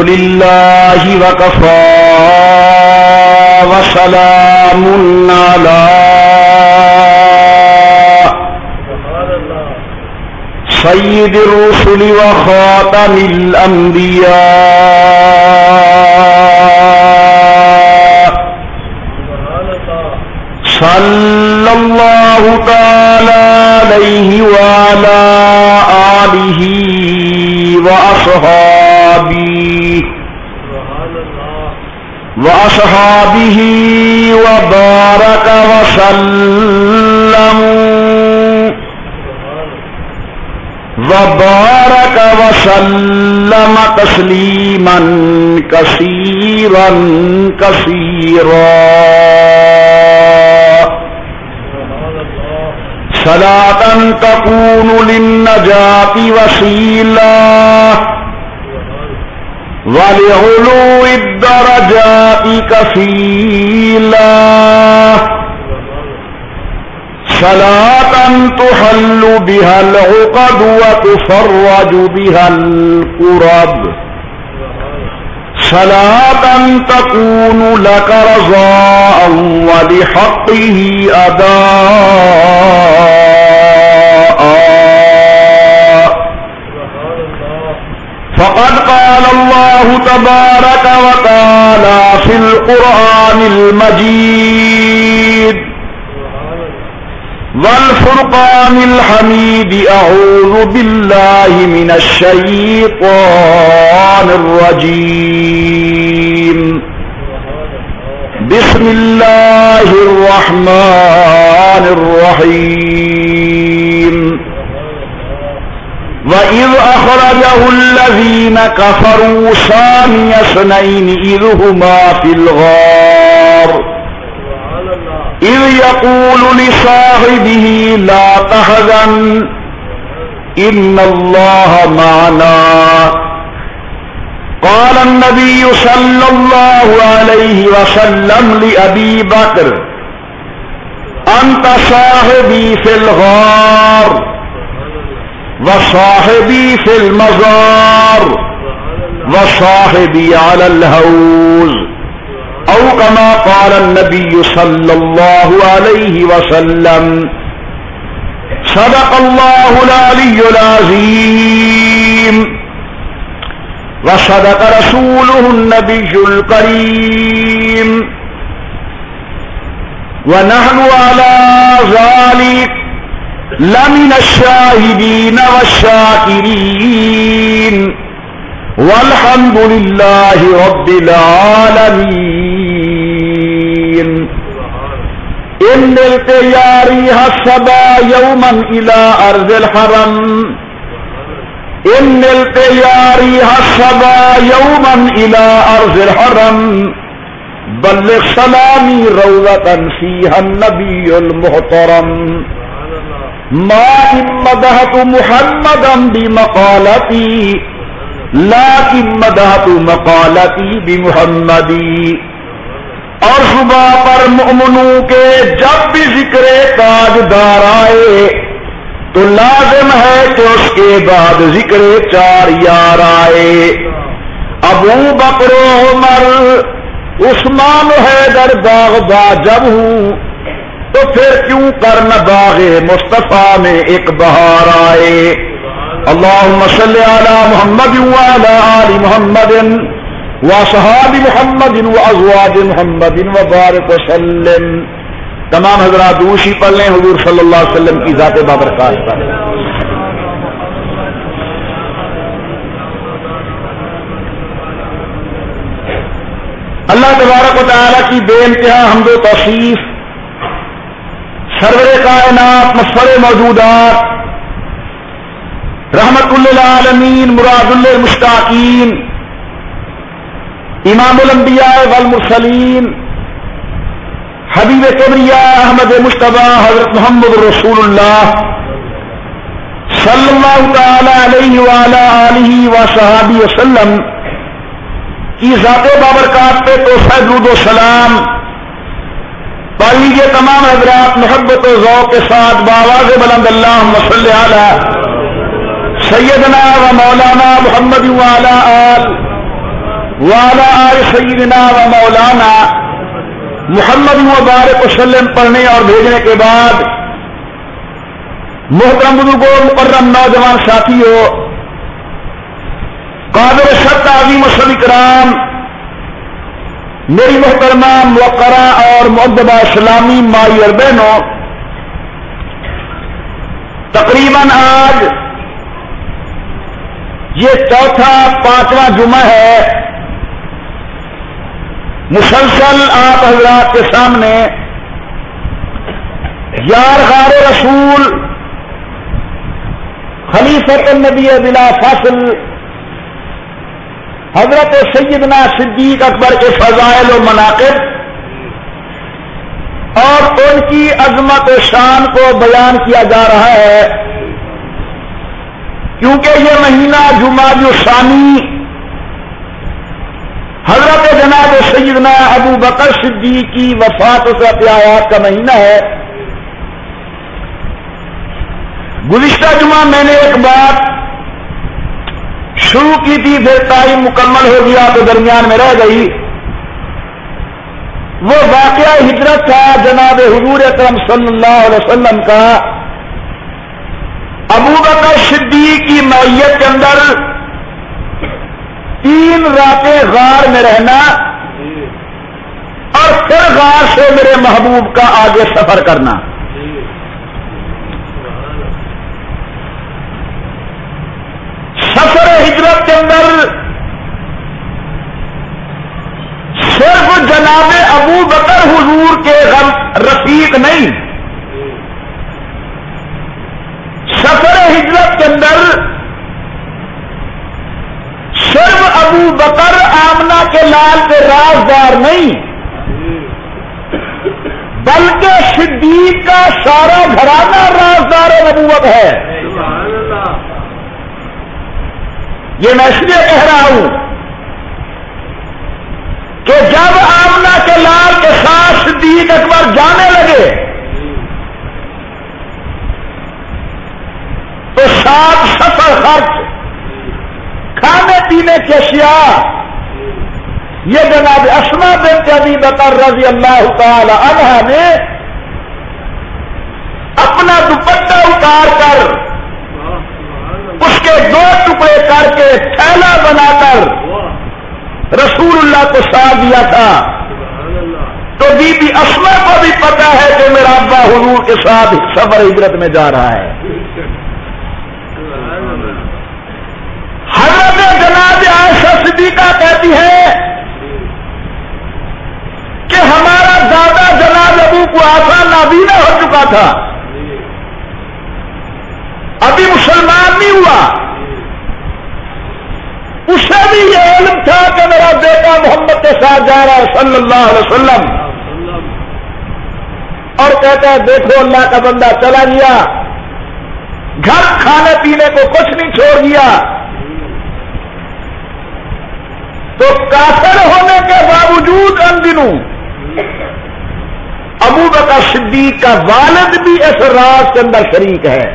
لله وكفى وسلام على سيد الرسل وخاتم الأنبياء صلى الله تعالى عليه وعلى آله وأصحابه وبارك وسلم تسليما كثيرا كثيرا صلاة تكون للنجاة وسيلة ولعلو الدرجات كفيلا صلاة تحل بها العقد وتفرج بها الكرب صلاة تكون لك رضاء ولحقه أداء فقد قال الله تبارك وتعالى في القرآن المجيد والفرقان الحميد أعوذ بالله من الشيطان الرجيم بسم الله الرحمن الرحيم وَإِذْ أَخْرَجَهُ الَّذِينَ كَفَرُوا ثَانِيَ اثْنَيْنِ إِذْ هُمَا فِي الْغَارِ إِذْ يَقُولُ لِصَاحِبِهِ لَا تَحْزَنْ إِنَّ اللَّهَ مَعَنَا قَالَ النَّبِيُّ صَلَّى اللَّهُ عَلَيْهِ وسلم لأبي بكر أنت صاحبي في الغار وصاحبي في المزار وصاحبي على الهوز أو كما قال النبي صلى الله عليه وسلم صدق الله العلي العظيم وصدق رسوله النبي الكريم ونحن على ذلك لمن الشاهدين والشاكرين والحمد لله رب العالمين إن نلت يا ريح الصبا يوما إلى أرض الحرم إن نلت يا ريح الصبا يوما إلى أرض الحرم بلغ سلامي روضة فيها النبي المحترم ما إن مدحت محمدا بمقالتي لكن مدحت مقالتي بمحمدی اور صبح پر مؤمنوں کے جب بھی ذکر تاجدار آئے تو لازم ہے کہ اس کے بعد ذکر چار یار آئے ابو بکر عمر عثمان حیدر باغ با جب ہوں تو پھر کیوں کرنا باغ مصطفیٰ میں ایک بہار آئے اللہم صلی علی محمد وعلی آل محمد وصحاب محمد وازواج محمد وبارک وسلم. تمام حضرات دوشی پڑھ لیں حضور صلی اللہ علیہ وسلم کی ذات بابرکات پر. اللہ تبارک و تعالی کی بے انتہا حمد و توصیف، سرور کائنات مفخر موجودات رحمت للعالمین مراد للمشتاقین امام الانبیاء والمرسلین حبیب کبریاء احمد مجتبی حضرت محمد رسول اللہ صلی اللہ تعالی علیہ وعلی آلہ وصحبہ وسلم کی ذات بابرکات پہ تو درود و سلام پڑھ لیجیے تمام حضرات محبت و ذوق کے ساتھ بآواز بلند اللہم صلی علی سیدنا و مولانا محمد وعلی آل وعلی آل سیدنا و مولانا محمد مبارک وسلم پڑھنے اور بھیجنے کے بعد محترم بزرگوں، مکرم نوجوان ساتھیوں، قابل شرط عظیم الشان کرام، میری محترمہ موقرہ اور مؤدبہ اسلامی مائی اور بہنوں، تقریباً آج یہ چوتھا پانچواں جمعہ ہے، مسلسل آپ حضرات کے سامنے یار غار رسول خلیفۃ النبی بلا فاصل حضرت سیدنا صدیق اکبر کے فضائل و مناقب اور ان کی عظمت و شان کو بیان کیا جا رہا ہے، کیونکہ یہ مہینہ جمادی الثانی حضرت جناب سیدنا ابو بکر صدیق کی وفات و آیات کا مہینہ ہے۔ گزشتہ جمعہ میں نے ایک بات شروع کی تھی، پھر ٹائم مکمل ہو گیا تو درمیان میں رہ گئی۔ وہ واقعہ ہجرت تھا جناب حضور اکرم صلی اللہ علیہ وسلم کا ابو بکر صدیق کی معیت کے اندر 3 راتیں غار میں رہنا اور پھر غار سے میرے محبوب کا آگے سفر کرنا۔ سفر ہجرت کے اندر صرف جناب ابو بکر حضور کے غم رفیق نہیں، سفر ہجرت کے اندر صرف ابو بکر آمنہ کے لال کے رازدار نہیں، بلکہ صدیق کا سارا گھرانہ رازدار نبوت ہے۔ یہ میں اس لیے کہہ رہا ہوں کہ جب آمنہ کے لال کے ساتھ صدیق اکبر جانے لگے تو 7 سفر خرچ، کھانے پینے کی اشیاء، یہ جناب اسماء بنت ابی بکر رضی اللہ تعالی عنہا نے اپنا دوپٹہ اتار کر اس کے 2 ٹکڑے کر کے تھیلا بنا کر رسول اللہ کو ساتھ دیا تھا۔ تو بی بی اسماء کو بھی پتا ہے کہ میرا ابا حضور کے ساتھ سفر ہجرت میں جا رہا ہے۔ حضرت جناب عائشہ صدیقہ کہتی ہے کہ ہمارا دادا جناب ابو قحافہ نابینا ہو چکا تھا، ابھی مسلمان نہیں ہوا، اسے بھی یہ علم تھا کہ میرا بیٹا محمد کے ساتھ جا رہا ہے صلی اللہ علیہ وسلم، اور کہتا ہے دیکھو اللہ کا بندہ چلا گیا، گھر کھانے پینے کو کچھ نہیں چھوڑ دیا۔ تو کافر ہونے کے باوجود ان دنوں ابو بکر صدیق کا والد بھی اس راز کے اندر شریک ہے۔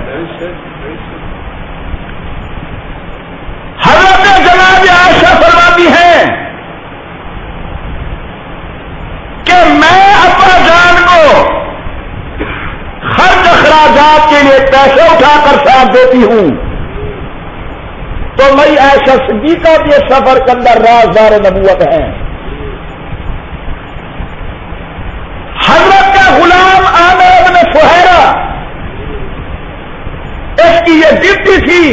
حضرت جناب عائشہ فرماتی ہیں کہ میں ابا جان کو خرچ اخراجات کے لیے پیسے اٹھا کر ساتھ دیتی ہوں، تو میری عائشہ صدیقہ بھی اس سفر کے اندر رازدار نبوت ہیں۔ حضرت کا غلام عامر بن فہیرہ، اس کی یہ ڈیوٹی تھی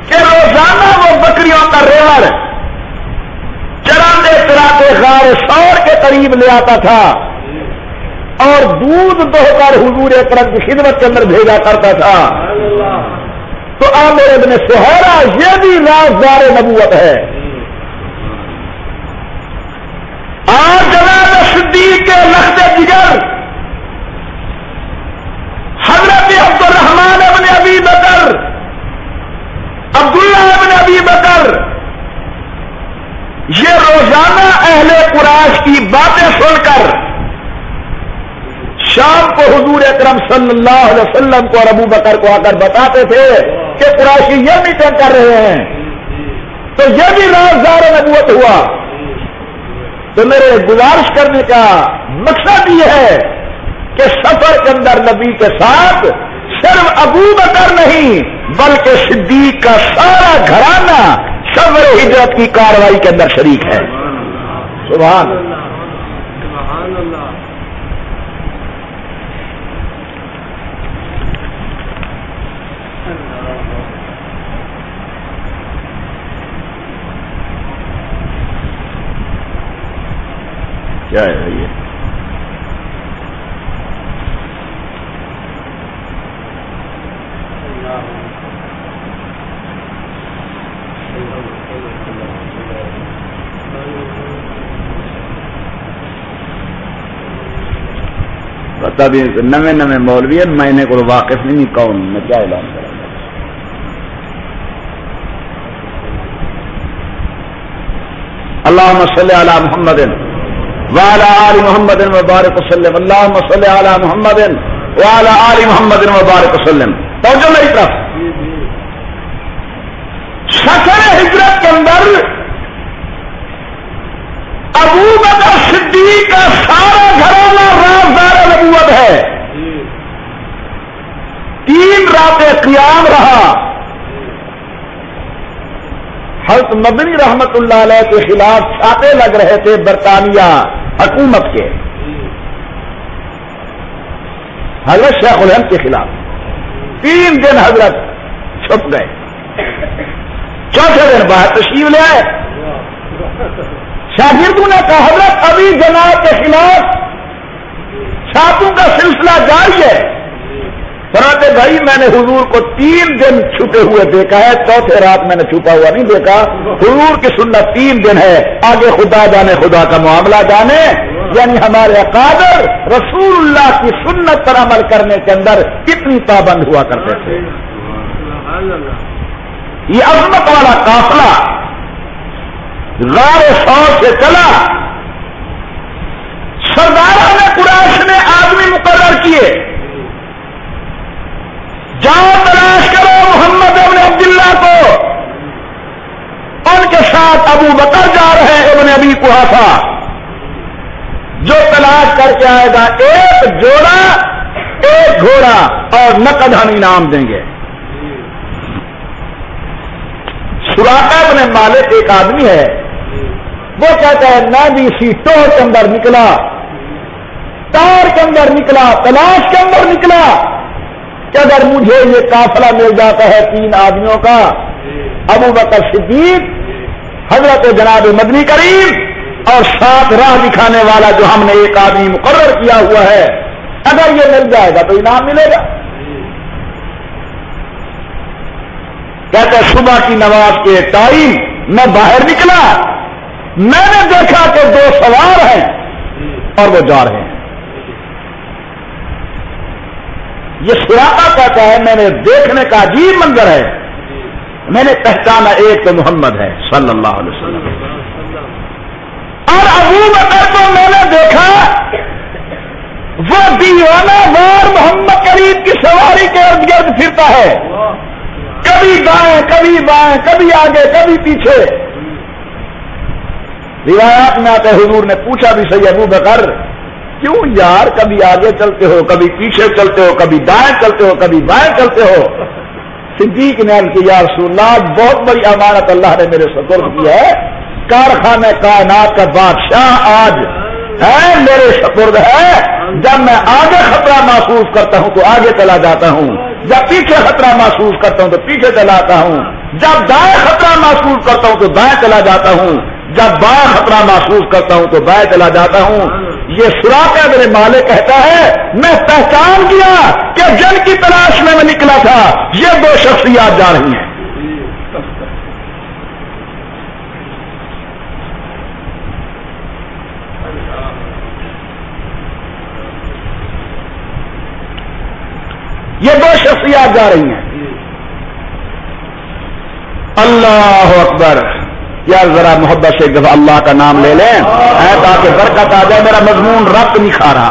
کہ روزانہ وہ بکریوں کا ریوڑ چراتے چراتے غار ثور کے قریب لے آتا تھا اور دودھ دو کر حضور اکرم کی خدمت کے اندر بھیجا کرتا تھا۔ تو عامر ابن فہیرہ یہ بھی رازدار نبوت ہے۔ آج جناب صدیق کے لخت جگر حضرت عبد الرحمن ابن ابی بکر، عبداللہ ابن ابی بکر، یہ روزانہ اہل قریش کی باتیں سن کر شام کو حضور اکرم صلی اللہ علیہ وسلم کو اور ابو بکر کو آ کر بتاتے تھے کہ قریشی یہ میٹنگ کر رہے ہیں، تو یہ بھی رازدار نبوت ہوا. تو میرے گزارش کرنے کا مقصد یہ ہے کہ سفر کے اندر نبی کے ساتھ صرف ابو بکر نہیں بلکہ صدیق کا سارا گھرانہ سفر ہجرت کی کارروائی کے اندر شریک ہے. سبحان اللہ. سبحان اللہ. کیا ہے یہ؟ پتا بھی نئے مولوی ہیں، میں نے کو واقف نہیں کون میں کیا اعلان کروں گا. اللہم صلی علی محمد وعلی آل محمد وبارک وسلم. اللہم صلی علی محمد وعلی آل محمد وبارک وسلم. توجہ میری طرف. سفر ہجرت کے اندر ابو بکر صدیق کا سارا گھرانہ رازدار نبوت ہے. 3 راتیں قیام رہا. حضرت مدنی رحمت اللہ علیہ کے خلاف چھاپے لگ رہے تھے برطانیہ حکومت کے، حضرت شیخ الہند کے خلاف. 3 دن حضرت چھپ گئے. چوتھے دن باہر تشریف لے آئے. شاگردوں نے کہا حضرت ابھی جناب کے خلاف چھاپوں کا سلسلہ جاری ہے. فرماتے بھائی میں نے حضور کو 3 دن چھپے ہوئے دیکھا ہے، چوتھے رات میں نے چھپا ہوا نہیں دیکھا. حضور کی سنت 3 دن ہے، آگے خدا جانے، خدا کا معاملہ جانے. یعنی ہمارے قادر رسول اللہ کی سنت پر عمل کرنے کے اندر کتنی پابند ہوا کرتے تھے. یہ عظمت والا قافلہ غار ثور سے چلا. سرداران قریش نے آدمی مقرر کیے، جاؤ تلاش کرو محمد ابن عبداللہ کو. ان کے ساتھ ابو بکر جا رہے ہیں ابن ابی قحافہ. جو تلاش کر کے آئے گا 1 جوڑا 1 گھوڑا اور نقد ہم انعام دیں گے. سراقہ ابن مالک ایک آدمی ہے، وہ کہتا ہے میں بھی اسی ٹوہ کے اندر نکلا، تار کے اندر نکلا، تلاش کے اندر نکلا کہ اگر مجھے یہ قافلہ مل جاتا ہے 3 آدمیوں کا، ابو بکر صدیق، حضرت جناب مدنی کریم اور ساتھ راہ دکھانے والا جو ہم نے ایک آدمی مقرر کیا ہوا ہے، اگر یہ مل جائے گا تو انعام ملے گا. کہتے ہیں صبح کی نماز کے ٹائم میں باہر نکلا، میں نے دیکھا کہ 2 سوار ہیں اور وہ جا رہے ہیں. یہ سراقہ کہتا ہے میں نے دیکھنے کا عجیب منظر ہے. میں نے پہچانا ایک تو محمد ہے صلی اللہ علیہ وسلم، اور ابو بکر کو میں نے دیکھا وہ دیوانہ وار محمد کریم کی سواری کے ارد گرد پھرتا ہے، کبھی دائیں کبھی بائیں، کبھی آگے کبھی پیچھے. روایات میں آتے حضور نے پوچھا بھی صحیح ابو بکر کیوں یار کبھی آگے چلتے ہو، کبھی پیچھے چلتے ہو، کبھی دائیں چلتے ہو، کبھی بائیں چلتے ہو. صدیق نے عرض کی یا رسول اللہ بہت بڑی امانت اللہ نے میرے سپرد کی ہے، کارخانہ کائنات کا بادشاہ آج ہے میرے سپرد ہے. جب میں آگے خطرہ محسوس کرتا ہوں تو آگے چلا جاتا ہوں، جب پیچھے خطرہ محسوس کرتا ہوں تو پیچھے چلاتا ہوں، جب دائیں خطرہ محسوس کرتا ہوں تو دائیں چلا جاتا ہوں، جب بائیں خطرہ محسوس کرتا ہوں تو بائیں چلا جاتا ہوں. یہ سراقہ ابن مالک کہتا ہے میں پہچان گیا کہ جن کی تلاش میں نکلا تھا یہ 2 شخصیات جا رہی ہیں. یہ 2 شخصیات جا رہی ہیں. اللہ اکبر. یار ذرا محبت سے ایک دفعہ اللہ کا نام لے لیں تاکہ برکت آ جائے. میرا مضمون ربط نہیں کھا رہا.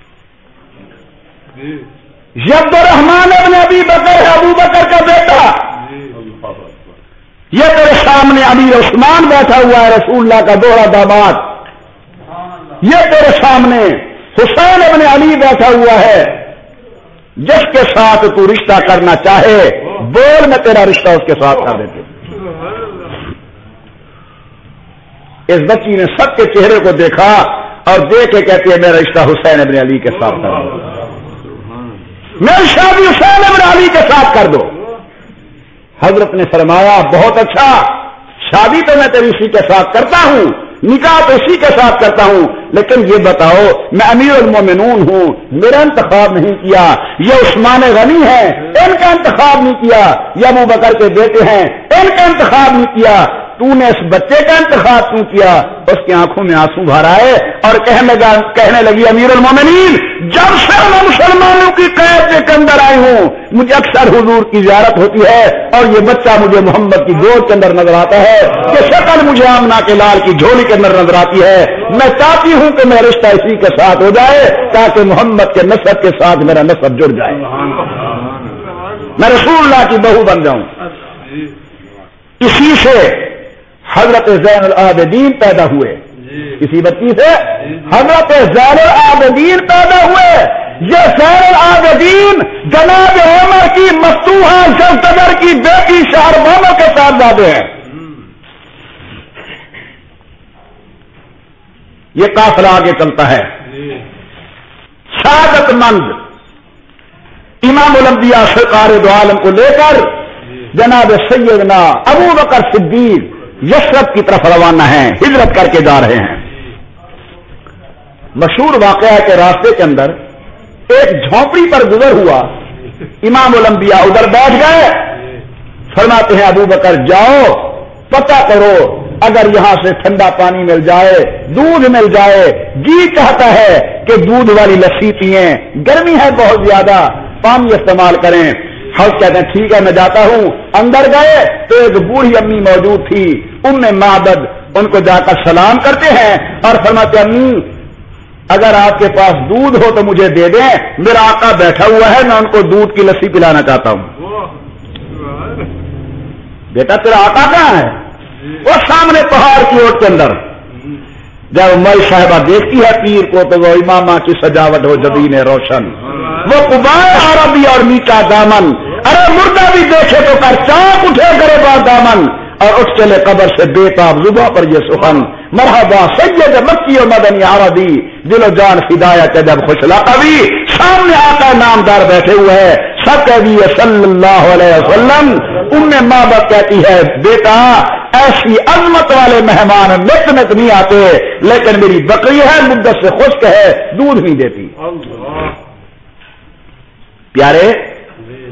یہ عبد الرحمان ابن ابی بکر ہے، ابو بکر کا بیٹا. یہ تیرے سامنے امیر عثمان بیٹھا ہوا ہے، رسول اللہ کا دوہرا داماد. یہ تیرے سامنے حسین ابن علی بیٹھا ہوا ہے، جس کے ساتھ تو رشتہ کرنا چاہے بول، میں تیرا رشتہ اس کے ساتھ کر دیتے. اس بچی نے سب کے چہرے کو دیکھا اور دیکھ کے کہتی ہے میرا رشتہ حسین ابن علی کے ساتھ کر دو، میری شادی حسین ابن علی کے ساتھ کر دو. حضرت نے فرمایا بہت اچھا، شادی تو میں تیری اسی کے ساتھ کرتا ہوں، نکاح تو اسی کے ساتھ کرتا ہوں، لیکن یہ بتاؤ میں امیر المومنون ہوں، میرا انتخاب نہیں کیا، یہ عثمان غنی ہے ان کا انتخاب نہیں کیا، یہ ابو بکر کے بیٹے ہیں ان کا انتخاب نہیں کیا، تو نے اس بچے کا انتخاب کیوں کیا؟ اس کی آنکھوں میں آنسو بھر آئے اور کہنے لگی امیر المومنین جب سے میں مسلمانوں کی قید کے اندر آئی ہوں مجھے اکثر حضور کی زیارت ہوتی ہے اور یہ بچہ مجھے محمد کی گود کے اندر نظر آتا ہے کہ شکل مجھے آمنہ کے لال کی جھولی کے اندر نظر آتی ہے. میں چاہتی ہوں کہ میرا رشتہ اسی کے ساتھ ہو جائے تاکہ محمد کے نسب کے ساتھ میرا نسب جڑ جائے، میں رسول اللہ کی بہو بن جاؤں. اسی سے حضرت زین العابدین پیدا ہوئے، کسی بچی سے حضرت زین العابدین پیدا ہوئے. یہ زین العابدین جناب عمر کی مفتوحہ زلزدر کی بیٹی شہربانو کے صاحبزادے ہیں. یہ قافلہ آگے چلتا ہے. سعادت مند امام الانبیاء سرکار دو عالم کو لے کر جناب سیدنا ابو بکر صدیق یثرب کی طرف روانہ ہیں، ہجرت کر کے جا رہے ہیں. مشہور واقعہ ہے کہ راستے کے اندر ایک جھونپڑی پر گزر ہوا، امام الانبیاء ادھر بیٹھ گئے. فرماتے ہیں ابو بکر جاؤ پتہ کرو اگر یہاں سے ٹھنڈا پانی مل جائے، دودھ مل جائے، جی چاہتا ہے کہ دودھ والی لسی پئیں، گرمی ہے بہت زیادہ، پانی استعمال کریں. حضرت کہتے ہیں ٹھیک ہے میں جاتا ہوں. اندر گئے تو ایک بوڑھی امی موجود تھی، ام معبد. ان کو جا کر سلام کرتے ہیں اور فرماتے امی اگر آپ کے پاس دودھ ہو تو مجھے دے دیں، میرا آقا بیٹھا ہوا ہے میں ان کو دودھ کی لسی پلانا چاہتا ہوں. بیٹا تیرا آقا کہاں ہے؟ وہ سامنے پہاڑ کی اوٹ کے اندر. جب مئی صاحبہ دیکھتی ہے پیر کو تو وہ امامہ کی سجاوٹ ہو جبین روشن، وہ قبائے عربی اور میٹھا دامن، ارے مردہ بھی دیکھے تو کر چاک اٹھے کرے با دامن، اور اٹھ چلے قبر سے بے تاب زباں پر یہ سخن، مرحبا سید مکی و مدنی عربی، دل و جان فدایا کہ جب خوش لقبی. سامنے آقا نامدار بیٹھے ہوئے ہیں، سب کہتی ہے صلی اللہ علیہ وسلم. ام معبد کہتی ہے بیٹا ایسی عظمت والے مہمان نت نت نہیں آتے، لیکن میری بکری ہے مدت سے خشک ہے دودھ نہیں دیتی. پیارے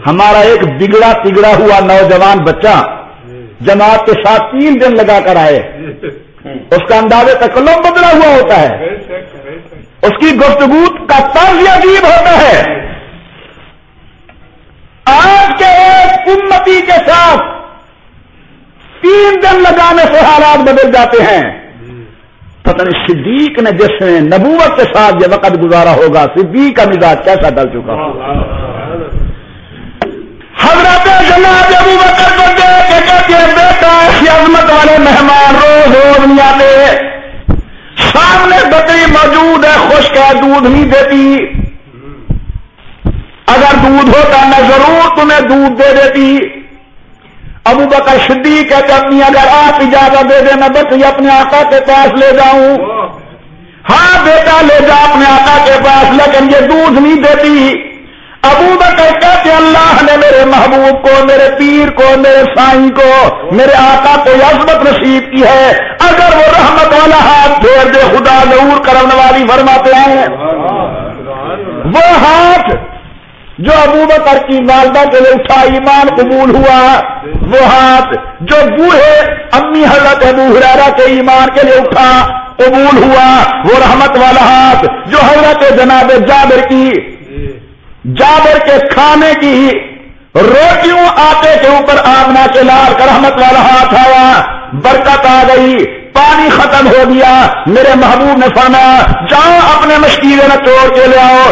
ہمارا ایک بگڑا تگڑا ہوا نوجوان بچہ جماعت کے ساتھ 3 دن لگا کر آئے، اس کا اندازے تکلم بدلا ہوا ہوتا ہے، اس کی گفتگو کا طرز عجیب ہوتا ہے. آج کے ایک امتی کے ساتھ 3 دن لگانے سے حالات بدل جاتے ہیں. پتہ نہیں صدیق نے جس نے نبوت کے ساتھ یہ وقت گزارا ہوگا، صدیق کا مزاج کیسا ڈل چکا ہوگا. حضرت جناب ابو بکر کو دیکھ کے کہتے ہیں بیٹا ایسی عظمت والے مہمان روز روز نہیں آتے، سامنے بکری موجود ہے خشک ہے دودھ نہیں دیتی، اگر دودھ ہوتا میں ضرور تمہیں دودھ دے دیتی. ابو بکر صدیق کہتے اپنی اگر آپ اجازت دے دیں میں بکری اپنے آقا کے پاس لے جاؤں. ہاں بیٹا لے جا اپنے آقا کے پاس، لیکن یہ دودھ نہیں دیتی. ابو بکر کہتے اللہ نے میرے محبوب کو، میرے پیر کو، میرے سائیں کو، میرے آقا کو عظمت نصیب کی ہے، اگر وہ رحمت والا ہاتھ پھیر دے خدا ضرور کرم نوازی فرماتے ہیں. وہ ہاتھ جو ابو بکر کی والدہ کے لیے اٹھا ایمان قبول ہوا، وہ ہاتھ جو بوڑھے امی حضرت ابو ہریرہ کے ایمان کے لیے اٹھا قبول ہوا، وہ رحمت والا ہاتھ جو حضرت جناب جابر کے کھانے کی روٹیوں آٹے کے اوپر آمنا کے لال کا رحمت والا ہاتھ آیا، برکت آ گئی، پانی ختم ہو گیا. میرے محبوب نے فرمایا جاؤ اپنے مشکیلیں نہ توڑ کے لے آؤ،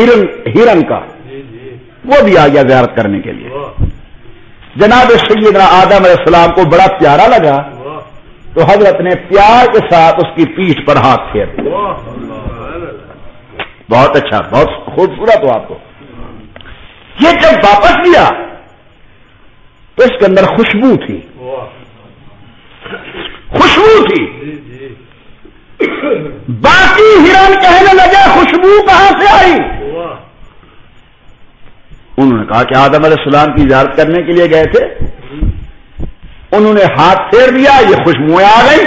ہرن کا، وہ بھی آ گیا زیارت کرنے کے لیے۔ جناب سیدنا آدم علیہ السلام کو بڑا پیارا لگا تو حضرت نے پیار کے ساتھ اس کی پیٹھ پر ہاتھ پھیر دیا۔ بہت اچھا، بہت خوبصورت ہو آپ کو۔ یہ جب واپس لیا تو اس کے اندر خوشبو تھی، خوشبو تھی۔ باقی ہرن کہنے لگے خوشبو کہاں سے آئی؟ انہوں نے کہا کہ آدم علیہ السلام کی زیارت کرنے کے لیے گئے تھے، انہوں نے ہاتھ پھیر دیا، یہ خوشبوئیں آ گئی۔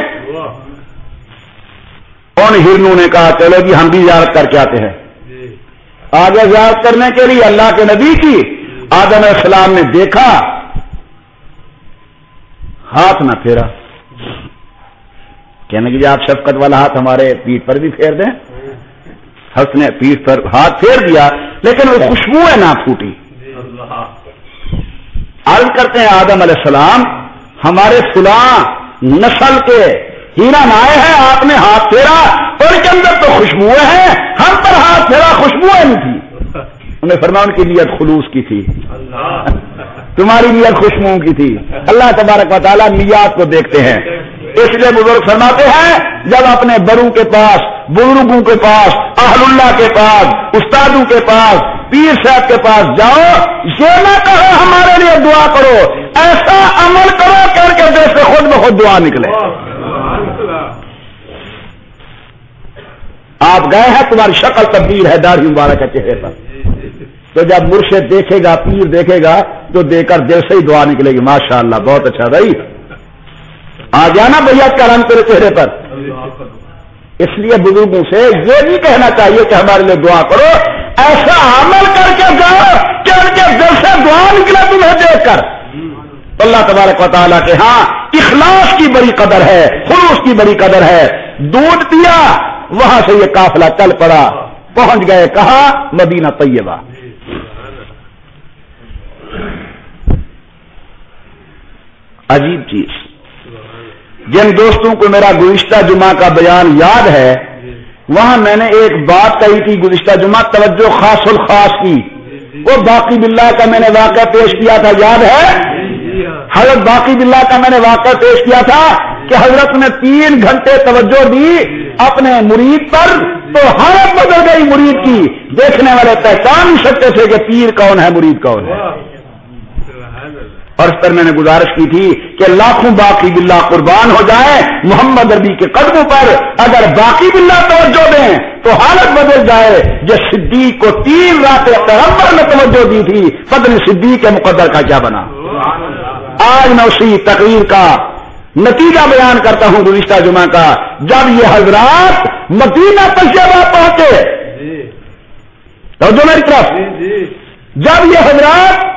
ان ہرنوں نے کہا چلو جی ہم بھی زیارت کر کے آتے ہیں۔ آگے زیارت کرنے کے لیے اللہ کے نبی کی، آدم علیہ السلام نے دیکھا، ہاتھ نہ پھیرا۔ کہنے کہ جی آپ شفقت والا ہاتھ ہمارے پیٹھ پر بھی پھیر دیں۔ حضرت نے پیٹھ پر ہاتھ پھیر دیا لیکن وہ خوشبوئیں نہ پھوٹی۔ عرض کرتے ہیں آدم علیہ السلام ہمارے فلاں نسل کے ہرن آئے ہیں، آپ نے ہاتھ پھیرا اور کے اندر تو خوشبوئیں ہیں، ہم پر ہاتھ پھیرا خوشبوئیں نہیں تھی۔ انہیں فرمایا ان کی نیت خلوص کی تھی، تمہاری نیت خوشبوؤں کی تھی۔ اللہ تبارک و تعالیٰ نیات کو دیکھتے ہیں۔ اس لیے بزرگ فرماتے ہیں جب اپنے بڑوں کے پاس، بزرگوں کے پاس، اہل اللہ کے پاس، استادوں کے پاس، پیر صاحب کے پاس جاؤ، یہ نہ کہو ہمارے لیے دعا کرو، ایسا عمل کرو کر کے دل سے خود بخود دعا نکلے۔ آپ گئے ہیں، تمہاری شکل تبدیل ہے داڑھی مبارک کے چہرے پر، تو جب مرشد دیکھے گا، پیر دیکھے گا تو دیکھ کر دل سے ہی دعا نکلے گی، ماشاءاللہ بہت اچھا بھائی، آ گیا نا بیعت کا رنگ تیرے چہرے پر۔ اس لیے بزرگوں سے یہ نہیں کہنا چاہیے کہ ہمارے لیے دعا کرو، ایسا عمل کر کے جاؤ کہ ان کے دل سے دعا نکلے تمہیں دیکھ کر۔ اللہ تبارک و تعالیٰ کے ہاں اخلاص کی بڑی قدر ہے، خلوص کی بڑی قدر ہے۔ دودھ پیا، وہاں سے یہ قافلہ چل پڑا، پہنچ گئے کہاں؟ مدینہ طیبہ۔ عجیب چیز، جن دوستوں کو میرا گزشتہ جمعہ کا بیان یاد ہے، وہاں میں نے ایک بات کہی تھی گزشتہ جمعہ، توجہ خاص الخاص کی، وہ باقی باللہ کا میں نے واقعہ پیش کیا تھا، یاد ہے؟ حضرت باقی باللہ کا میں نے واقعہ پیش کیا تھا کہ حضرت نے 3 گھنٹے توجہ دی اپنے مرید پر تو حالت بدل گئی مرید کی، دیکھنے والے پہچان نہیں سکتے تھے کہ پیر کون ہے، مرید کون ہے۔ اور اس پر میں نے گزارش کی تھی کہ لاکھوں باقی باللہ قربان ہو جائے محمد عربی کے قدموں پر، اگر باقی باللہ توجہ دیں تو حالت بدل جائے۔ جو صدیق کو 3 راتیں پیغمبر نے توجہ دی تھی، پتہ صدیق کے مقدر کا کیا بنا۔ آج میں اسی تقریر کا نتیجہ بیان کرتا ہوں گزشتہ جمعہ کا، جب یہ حضرات مدینہ طیبہ پہنچے، توجہ میری طرف، جب یہ حضرات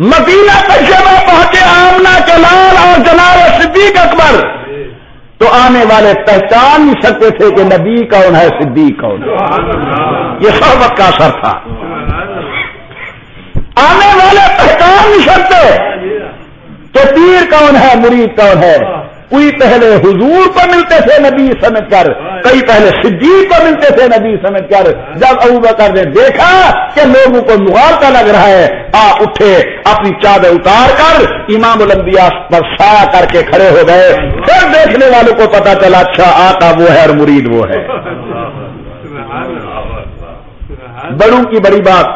مدینہ طیبہ پہنچے، آمنہ کے لال اور جناب صدیق اکبر، تو آنے والے پہچان نہیں سکتے تھے کہ نبی کون ہے، صدیق کون ہے۔ یہ صحبت کا اثر تھا، آنے والے پہچان نہیں سکتے کہ پیر کون ہے، مرید کون ہے۔ کوئی پہلے حضور کو ملتے تھے نبی سمجھ کر، کئی پہلے صدیق کو ملتے تھے نبی سمجھ کر۔ جب ابوبکر نے دیکھا کہ لوگوں کو مغالطہ لگ رہا ہے، اٹھے، اپنی چادر اتار کر امام الانبیاء پر سایہ کر کے کھڑے ہو گئے۔ پھر دیکھنے والوں کو پتا چلا اچھا آقا وہ ہے اور مرید وہ ہے۔ بڑوں کی بڑی بات،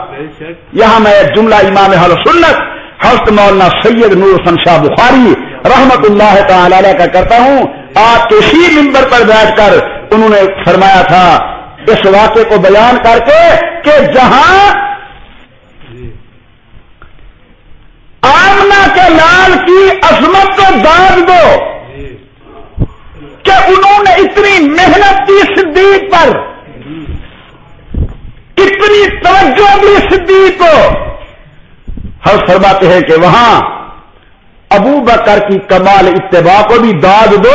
یہاں میں ایک جملہ امام اہل سنت حضرت مولانا سید نور حسن شاہ بخاری رحمت اللہ تعالی علیہ کا کرتا ہوں۔ آپ کے اسی منبر پر بیٹھ کر انہوں نے فرمایا تھا اس واقعے کو بیان کر کے کہ جہاں آمنہ کے لال کی عظمت کو داد دو کہ انہوں نے اتنی محنت کی صدیق پر، اتنی توجہ دی صدیق کو۔ ہم فرماتے ہیں کہ وہاں ابو بکر کی کمال اتباع کو بھی داد دو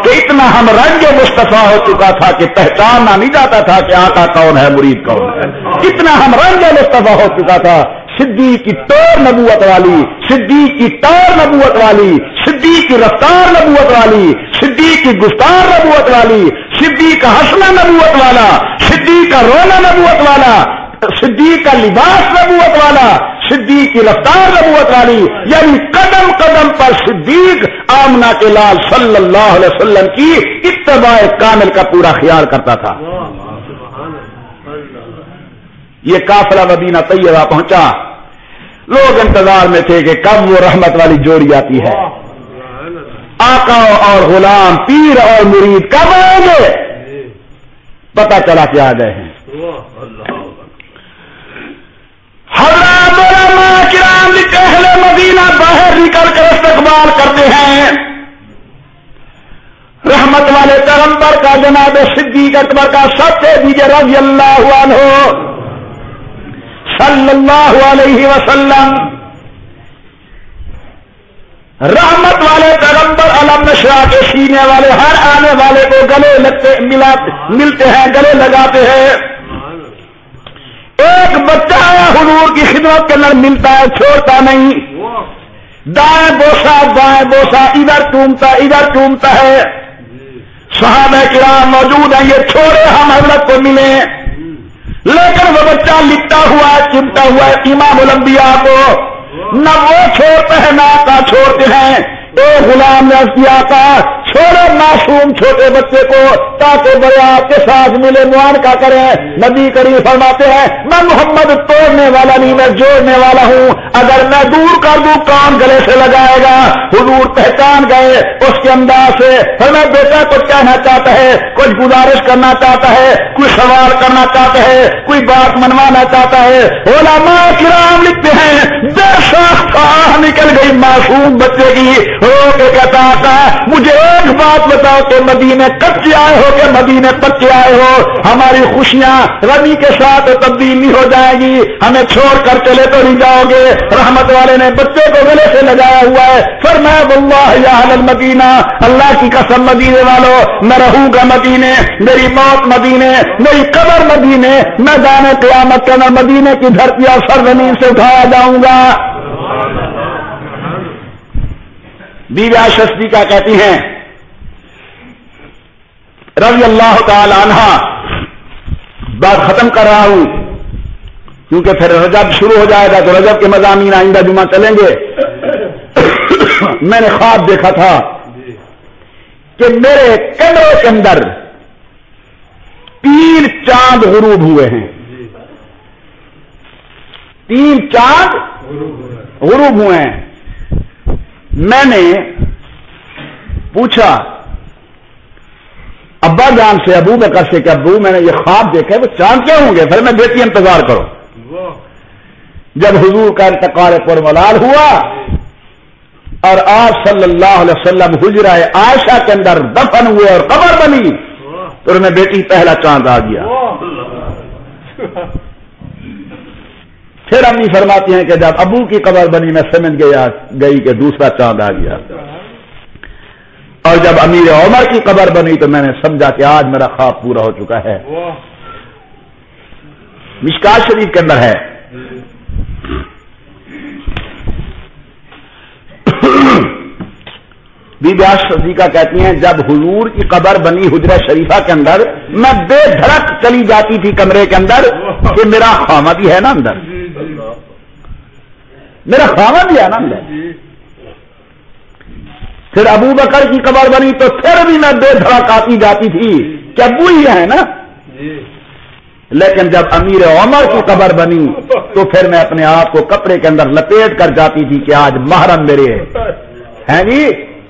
کہ اتنا ہم رنگ مصطفیٰ ہو چکا تھا کہ پہچاننا نہیں جاتا تھا کہ آقا کون ہے، مرید کون ہے۔ اتنا ہم رنگ مصطفیٰ ہو چکا تھا، صدیق کی ٹور نبوت والی، صدیق کی ٹور نبوت والی، صدیق کی رفتار نبوت والی، صدیق کی گفتار نبوت والی، صدیق کا ہنسنا نبوت والا، صدیق کا رونا نبوت والا، صدیق کا لباس نبوت والا، صدیق کی رفتار نبوت والی، یعنی قدم قدم پر صدیق آمنہ کے لال صلی اللہ علیہ وسلم کی اتباع کامل کا پورا خیال کرتا تھا۔ یہ قافلہ مدینہ طیبہ پہنچا، لوگ انتظار میں تھے کہ کب وہ رحمت والی جوڑی آتی ہے، آقا اور غلام، پیر اور مرید کب آئیں گے؟ پتہ چلا کہ آ گئے ہیں۔ حضرات علماء کرام اہل مدینہ باہر نکل کر استقبال کرتے ہیں، رحمت والے پیغمبر کا، جناب صدیق اکبر کا، سب سے دیجیے رضی اللہ عنہ صلی اللہ علیہ وسلم۔ رحمت والے پیغمبر علم نشرہ کے سینے والے ہر آنے والے کو گلے ملتے ہیں، گلے لگاتے ہیں۔ ایک بچہ ہے حضور کی خدمت کے اندر ملتا ہے، چھوڑتا نہیں، دائیں بوسا بائیں بوسا، ادھر چومتا ہے۔ صحابہ کرام موجود ہیں، یہ چھوڑے ہم حضرت کو ملے، لیکن وہ بچہ لپٹا ہوا ہے، چمٹا ہوا ہے امام الانبیاء کو، نہ وہ چھوڑتے ہیں نہ آقا چھوڑتے ہیں۔ ایک غلام نے عرض کیا آقا چھوڑو معصوم چھوٹے بچے کو تاکہ بڑے آپ کے ساتھ ملے معانقہ کریں۔ نبی کریم فرماتے ہیں میں محمد توڑنے والا نہیں، میں جوڑنے والا ہوں، اگر میں دور کر دوں کون گلے سے لگائے گا؟ حضور پہچان گئے اس کے انداز سے، فرمایا بیٹا کچھ کہنا چاہتا ہے، کچھ گزارش کرنا چاہتا ہے، کوئی سوال کرنا چاہتا ہے، کوئی بات منوانا چاہتا ہے۔ علماء کرام لکھتے ہیں بے شک آہ نکل گئی معصوم بچے کی، رو کے کہتا آقا مجھے ایک بات بتاؤ کہ مدینے کچے آئے ہو کہ مدینے پکے آئے ہو؟ ہماری خوشیاں غمی کے ساتھ تبدیل نہیں ہو جائے گی، ہمیں چھوڑ کر چلے تو نہیں جاؤ گے؟ رحمت والے نے بچے کو گلے سے لگایا ہوا ہے، فرمایا واللہ یا اہل المدینہ، اللہ کی قسم مدینے والوں میں رہوں گا مدینے، میری موت مدینے، میری قبر مدینے، میدان قیامت کے اندر مدینے کی دھرتی اور سرزمین سے اٹھایا جاؤں گا۔ بیوی عائشہ صدیقہ کہتی ہیں رضی اللہ تعالی عنہ، بات ختم کر رہا ہوں کیونکہ پھر رجب شروع ہو جائے گا تو رجب کے مضامین آئندہ جمعہ چلیں گے۔ میں نے خواب دیکھا تھا کہ میرے کمرے کے اندر 3 چاند غروب ہوئے ہیں، 3 چاند غروب ہوئے ہیں۔ میں نے پوچھا ابا جان سے، ابو بکر سے کہ ابو میں نے یہ خواب دیکھا ہے، وہ چاند کیا ہوں گے؟ پھر میں بیٹی انتظار کرو۔ جب حضور کا انتقال پرملال ہوا اور آپ صلی اللہ علیہ وسلم حجرہ عائشہ کے اندر دفن ہوئے اور قبر بنی تو انہیں بیٹی پہلا چاند آ گیا۔ پھر امی فرماتی ہیں کہ جب ابو کی قبر بنی میں سمجھ گئی کہ دوسرا چاند آ گیا، اور جب امیر عمر کی قبر بنی تو میں نے سمجھا کہ آج میرا خواب پورا ہو چکا ہے۔ مشکات شریف کے اندر ہے بی بی عائشہ صدیقہ کہتی ہیں جب حضور کی قبر بنی حجرہ شریفہ کے اندر میں بے دھڑک چلی جاتی تھی کمرے کے اندر کہ میرا خامد ہی ہے نا اندر، میرا خامد ہی ہے نا اندر۔ پھر ابو بکر کی قبر بنی تو پھر بھی میں بے دھڑک آتی جاتی تھی کہ ابو ہی ہے نا، لیکن جب امیر عمر کی قبر بنی تو پھر میں اپنے آپ کو کپڑے کے اندر لپیٹ کر جاتی تھی کہ آج محرم میرے ہیں جی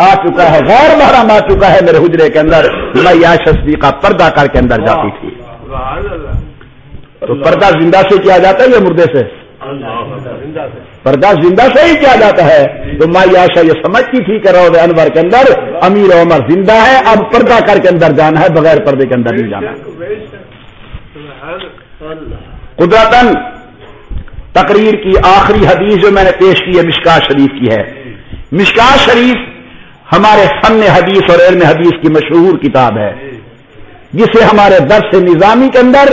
آ چکا ہے، غیر محرم آ چکا ہے میرے حجرے کے اندر۔ میں عائشہ صدیقہ پردہ کر کے اندر جاتی تھی۔ تو پردہ زندہ سے کیا جاتا ہے یا مردے سے؟ پردہ زندہ سے ہی کیا جاتا ہے۔ تو مائی عائشہ یہ سمجھتی تھی کہ روضہ انور کے اندر امیر عمر زندہ ہے، اب پردہ کر کے اندر جانا ہے، بغیر پردے کے اندر نہیں جانا۔ قدرتاً تقریر کی آخری حدیث جو میں نے پیش کی ہے مشکات شریف کی ہے۔ مشکات شریف ہمارے فن حدیث اور علم حدیث کی مشہور کتاب ہے، جسے ہمارے درس نظامی کے اندر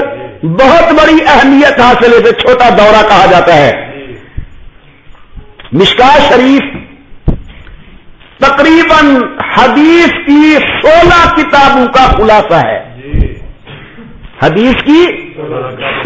بہت بڑی اہمیت حاصل ہے، چھوٹا دورہ کہا جاتا ہے۔ مشکات شریف تقریباً حدیث کی 16 کتابوں کا خلاصہ ہے، حدیث کی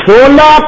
16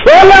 16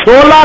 16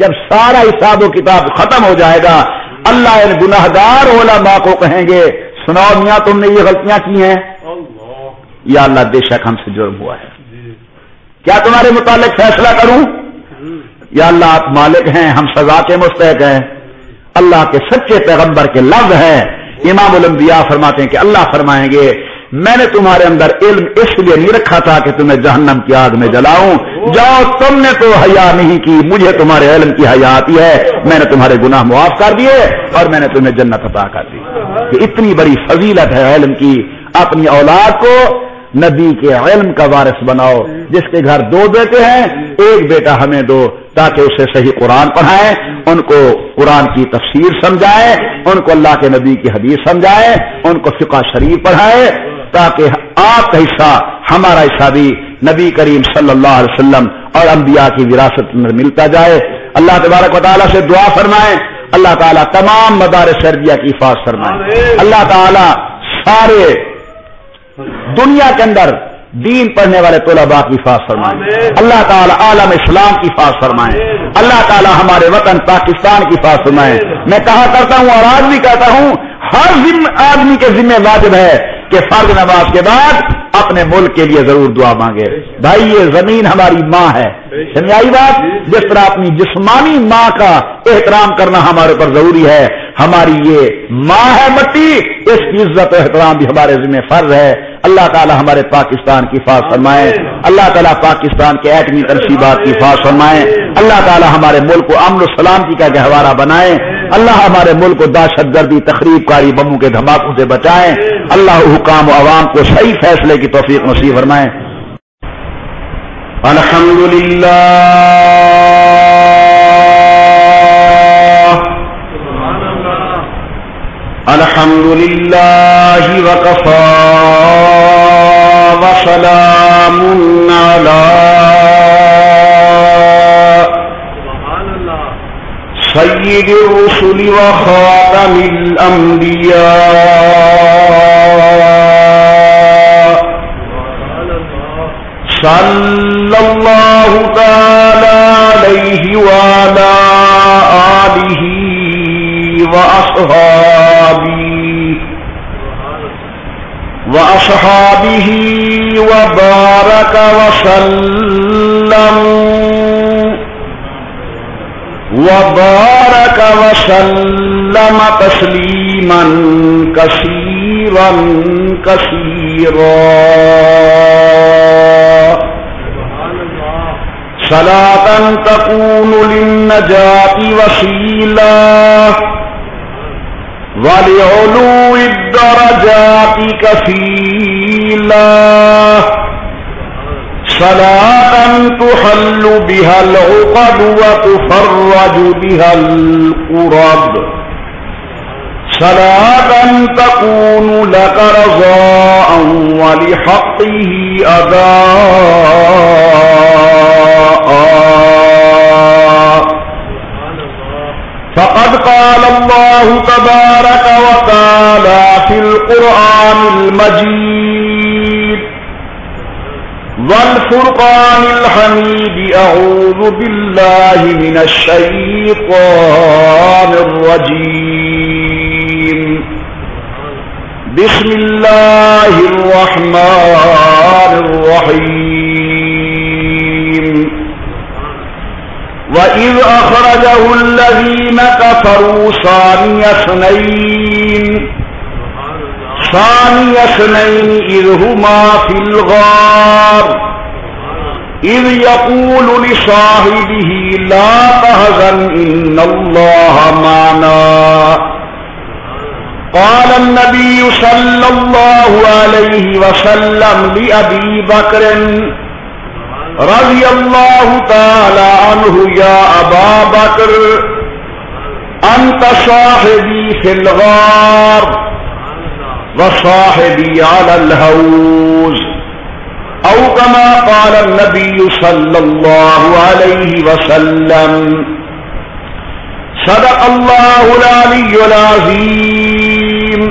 جب سارا حساب و کتاب ختم ہو جائے گا اللہ ان گناہگار علماء کو کہیں گے سناؤ میاں تم نے یہ غلطیاں کی ہیں؟ یا اللہ بے شک ہم سے جرم ہوا ہے، کیا تمہارے متعلق فیصلہ کروں؟ یا اللہ آپ مالک ہیں، ہم سزا کے مستحق ہیں۔ اللہ کے سچے پیغمبر کے لفظ ہیں، امام الانبیاء فرماتے ہیں کہ اللہ فرمائیں گے میں نے تمہارے اندر علم اس لیے نہیں رکھا تھا کہ تمہیں جہنم کی آگ میں جلاؤں، جاؤ تم نے تو حیا نہیں کی، مجھے تمہارے علم کی حیا آتی ہے، میں نے تمہارے گناہ معاف کر دیے اور میں نے تمہیں جنت عطا کر دی۔ کہ اتنی بڑی فضیلت ہے علم کی۔ اپنی اولاد کو نبی کے علم کا وارث بناؤ، جس کے گھر 2 بیٹے ہیں ایک بیٹا ہمیں دو تاکہ اسے صحیح قرآن پڑھائیں، ان کو قرآن کی تفسیر سمجھائیں، ان کو اللہ کے نبی کی حدیث سمجھائیں، ان کو فقہ شریف پڑھائیں، تاکہ آپ کا حصہ ہمارا حصہ بھی نبی کریم صلی اللہ علیہ وسلم اور انبیاء کی وراثت میں ملتا جائے۔ اللہ تبارک و تعالیٰ سے دعا فرمائیں اللہ تعالیٰ تمام مدارس عربیہ کی حفاظت فرمائیں، اللہ تعالیٰ سارے دنیا کے اندر دین پڑھنے والے طلباء کی حفاظت فرمائیں، اللہ تعالیٰ عالم اسلام کی حفاظت فرمائیں، اللہ تعالیٰ ہمارے وطن پاکستان کی حفاظت فرمائیں۔ میں کہا کرتا ہوں اور آج بھی کہتا ہوں ہر آدمی کے ذمہ واجب ہے کہ فرض نماز کے بعد اپنے ملک کے لیے ضرور دعا مانگے۔ بھائی یہ زمین ہماری ماں ہے، سمجھ آئی بات؟ جس طرح اپنی جسمانی ماں کا احترام کرنا ہمارے اوپر ضروری ہے، ہماری یہ ماں ہے مٹی، اس کی عزت و احترام بھی ہمارے ذمہ فرض ہے۔ اللہ تعالیٰ ہمارے پاکستان کی حفاظت فرمائے، اللہ تعالیٰ پاکستان کے ایٹمی تنصیبات کی حفاظت فرمائے، اللہ تعالیٰ ہمارے ملک کو امن و سلامتی کا گہوارہ بنائے، اللہ ہمارے ملک کو دہشت گردی تخریب کاری بموں کے دھماکوں سے بچائیں، اللہ حکام و عوام کو صحیح فیصلے کی توفیق نصیب فرمائے۔ الحمدللہ الحمدللہ وکفی وسلام علی سید الرسل وخاتم الانبیاء صلی اللہ تعالی علیہ وعلی آلہ وأصحابه وبارك وسلم تسليما كثيرا كثيرا صلاة تكون للنجاة وسيلة ولعلو الدرجات كفيلا صلاة تحل بها العقد وتفرج بها الكرب صلاة تكون لك رضاء ولحقه أداء فقد قال الله تبارك وتعالى في القرآن المجيد والفرقان الحميد أعوذ بالله من الشيطان الرجيم بسم الله الرحمن الرحيم وَإِذْ أَخْرَجَهُ الَّذِينَ كَفَرُوا ثَانِيَ اثْنَيْنِ إِذْ هُمَا فِي الْغَارِ إِذْ يَقُولُ لِصَاحِبِهِ لَا تَحْزَنْ إِنَّ اللَّهَ مَعَنَا قَالَ النَّبِيُّ صَلَّى اللَّهُ عَلَيْهِ وَسَلَّمَ لِأَبِي بَكْرٍ رضی اللہ تعالی عنہ یا ابا بکر انت صاحبی فی الغار وصاحبی علی الحوض او کما قال النبی صلی اللہ علیہ وسلم صدق اللہ العلی العظیم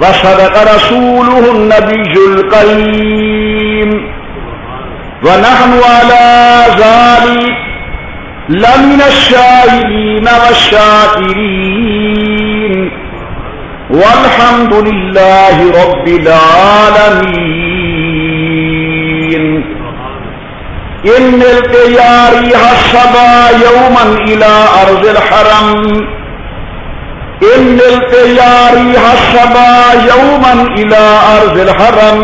وصدق رسوله النبی الکریم ونحن على ذلك لمن الشاہدین والشاکرین والحمد للہ رب العالمین ان ملت یاری الصبا یوما الى ارض الحرم ان ملت یاری الصبا یوما الى ارض الحرم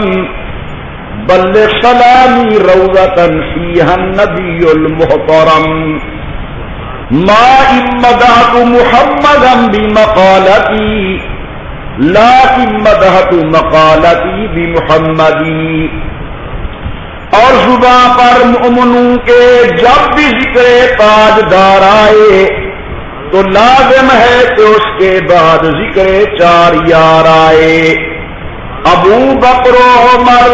بلغ سلامی روضة فیہا النبی المحترم ما مدحت محمدا بمقالتی لیکن مدحت مقالتی بمحمدی. اور زباں پر مؤمنوں کے جب بھی ذکر تاجدار آئے تو لازم ہے کہ اس کے بعد ذکر چار یار آئے. ابو بکر و عمر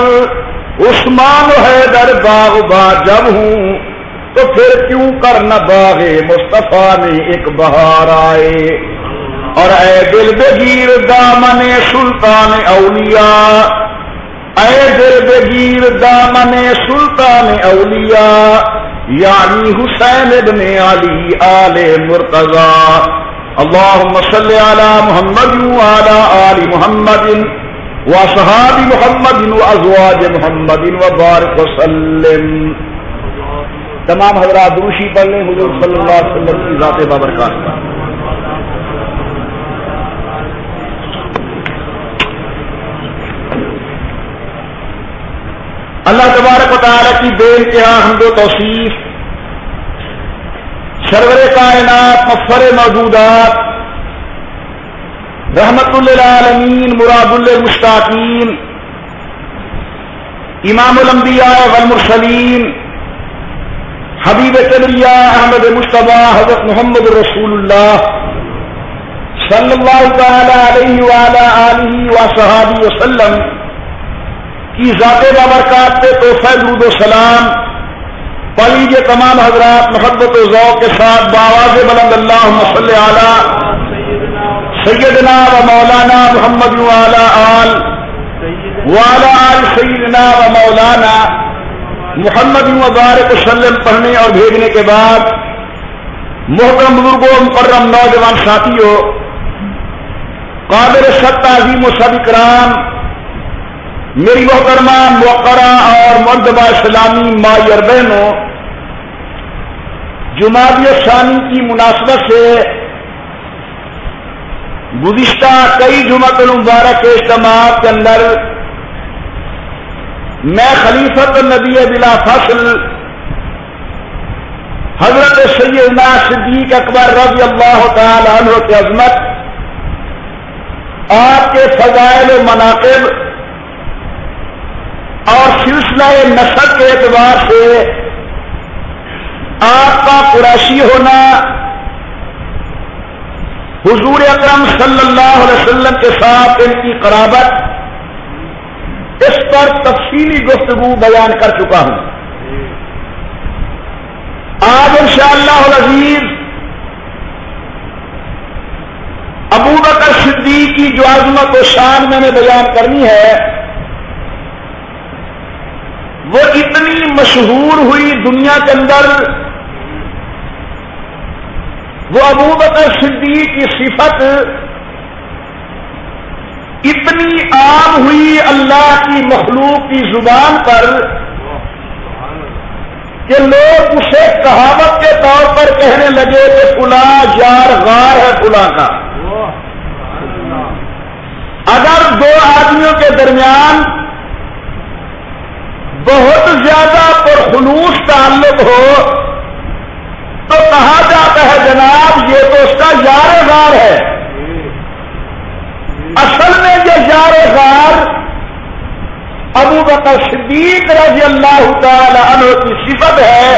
عثمان و حیدر باغ با جب ہوں تو پھر کیوں کر نہ باغ مصطفیٰ میں ایک بہار آئے. اور اے دل بگیر دامن سلطان اولیاء، اے دل بگیر دامن سلطان اولیاء یعنی حسین ابن علی آل مرتضی. اللہم صلی علی محمد وعلی آل محمد واصحاب محمد وازواج محمد وبارک وسلم. تمام حضرات دروشی پڑھ لیں حضور صلی اللہ علیہ وسلم کی ذات بابرکات. اللہ تبارک و تعالی کی بے انتہا حمد و توصیف، سرور کائنات مفخر موجودات رحمت للعالمین مراد للمشتاقین امام الانبیاء والمرسلین حبیب کبریاء احمد مجتبی حضرت محمد رسول اللہ صلی اللہ تعالی علیہ وعلی آلہ وصحبہ وسلم کی ذات بابرکات پہ تحفہ درود و سلام پڑھ لیجیے تمام حضرات محبت و ذوق کے ساتھ بآواز بلند اللہم صلی علی سیدنا و مولانا محمد وعلی آل سیدنا و مولانا محمد وبارک وسلم پڑھنے اور بھیجنے کے بعد محترم بزرگوں، مکرم نوجوان ساتھیوں، قابل صد تعظیم و سب اکرام میری محترمہ موقرہ اور مؤدبہ اسلامی مائی اور بہنوں، جمادی الثانی کی مناسبت سے گزشتہ کئی جمعۃ المبارک کے اجتماعات کے اندر میں خلیفۃ النبی بلا فصل حضرت سیدنا صدیق اکبر رضی اللہ تعالی عنہ کی عظمت، آپ کے فضائل و مناقب اور سلسلہ نسب کے اعتبار سے آپ کا قریشی ہونا، حضور اکرم صلی اللہ علیہ وسلم کے ساتھ ان کی قرابت، اس پر تفصیلی گفتگو بیان کر چکا ہوں. آج انشاءاللہ العزیز ابو بکر صدیق کی جو عظمت و شان میں نے بیان کرنی ہے وہ اتنی مشہور ہوئی دنیا کے اندر، وہ ابو بکر صدیق کی صفت اتنی عام ہوئی اللہ کی مخلوق کی زبان پر کہ لوگ اسے کہاوت کے طور پر کہنے لگے کہ فلاں یار غار ہے فلاں کا. اگر دو آدمیوں کے درمیان بہت زیادہ پرخلوص تعلق ہو تو کہا جاتا ہے جناب یہ تو اس کا یار غار ہے. اصل میں یہ یار غار ابو بکر صدیق رضی اللہ تعالی عنہ کی صفت ہے.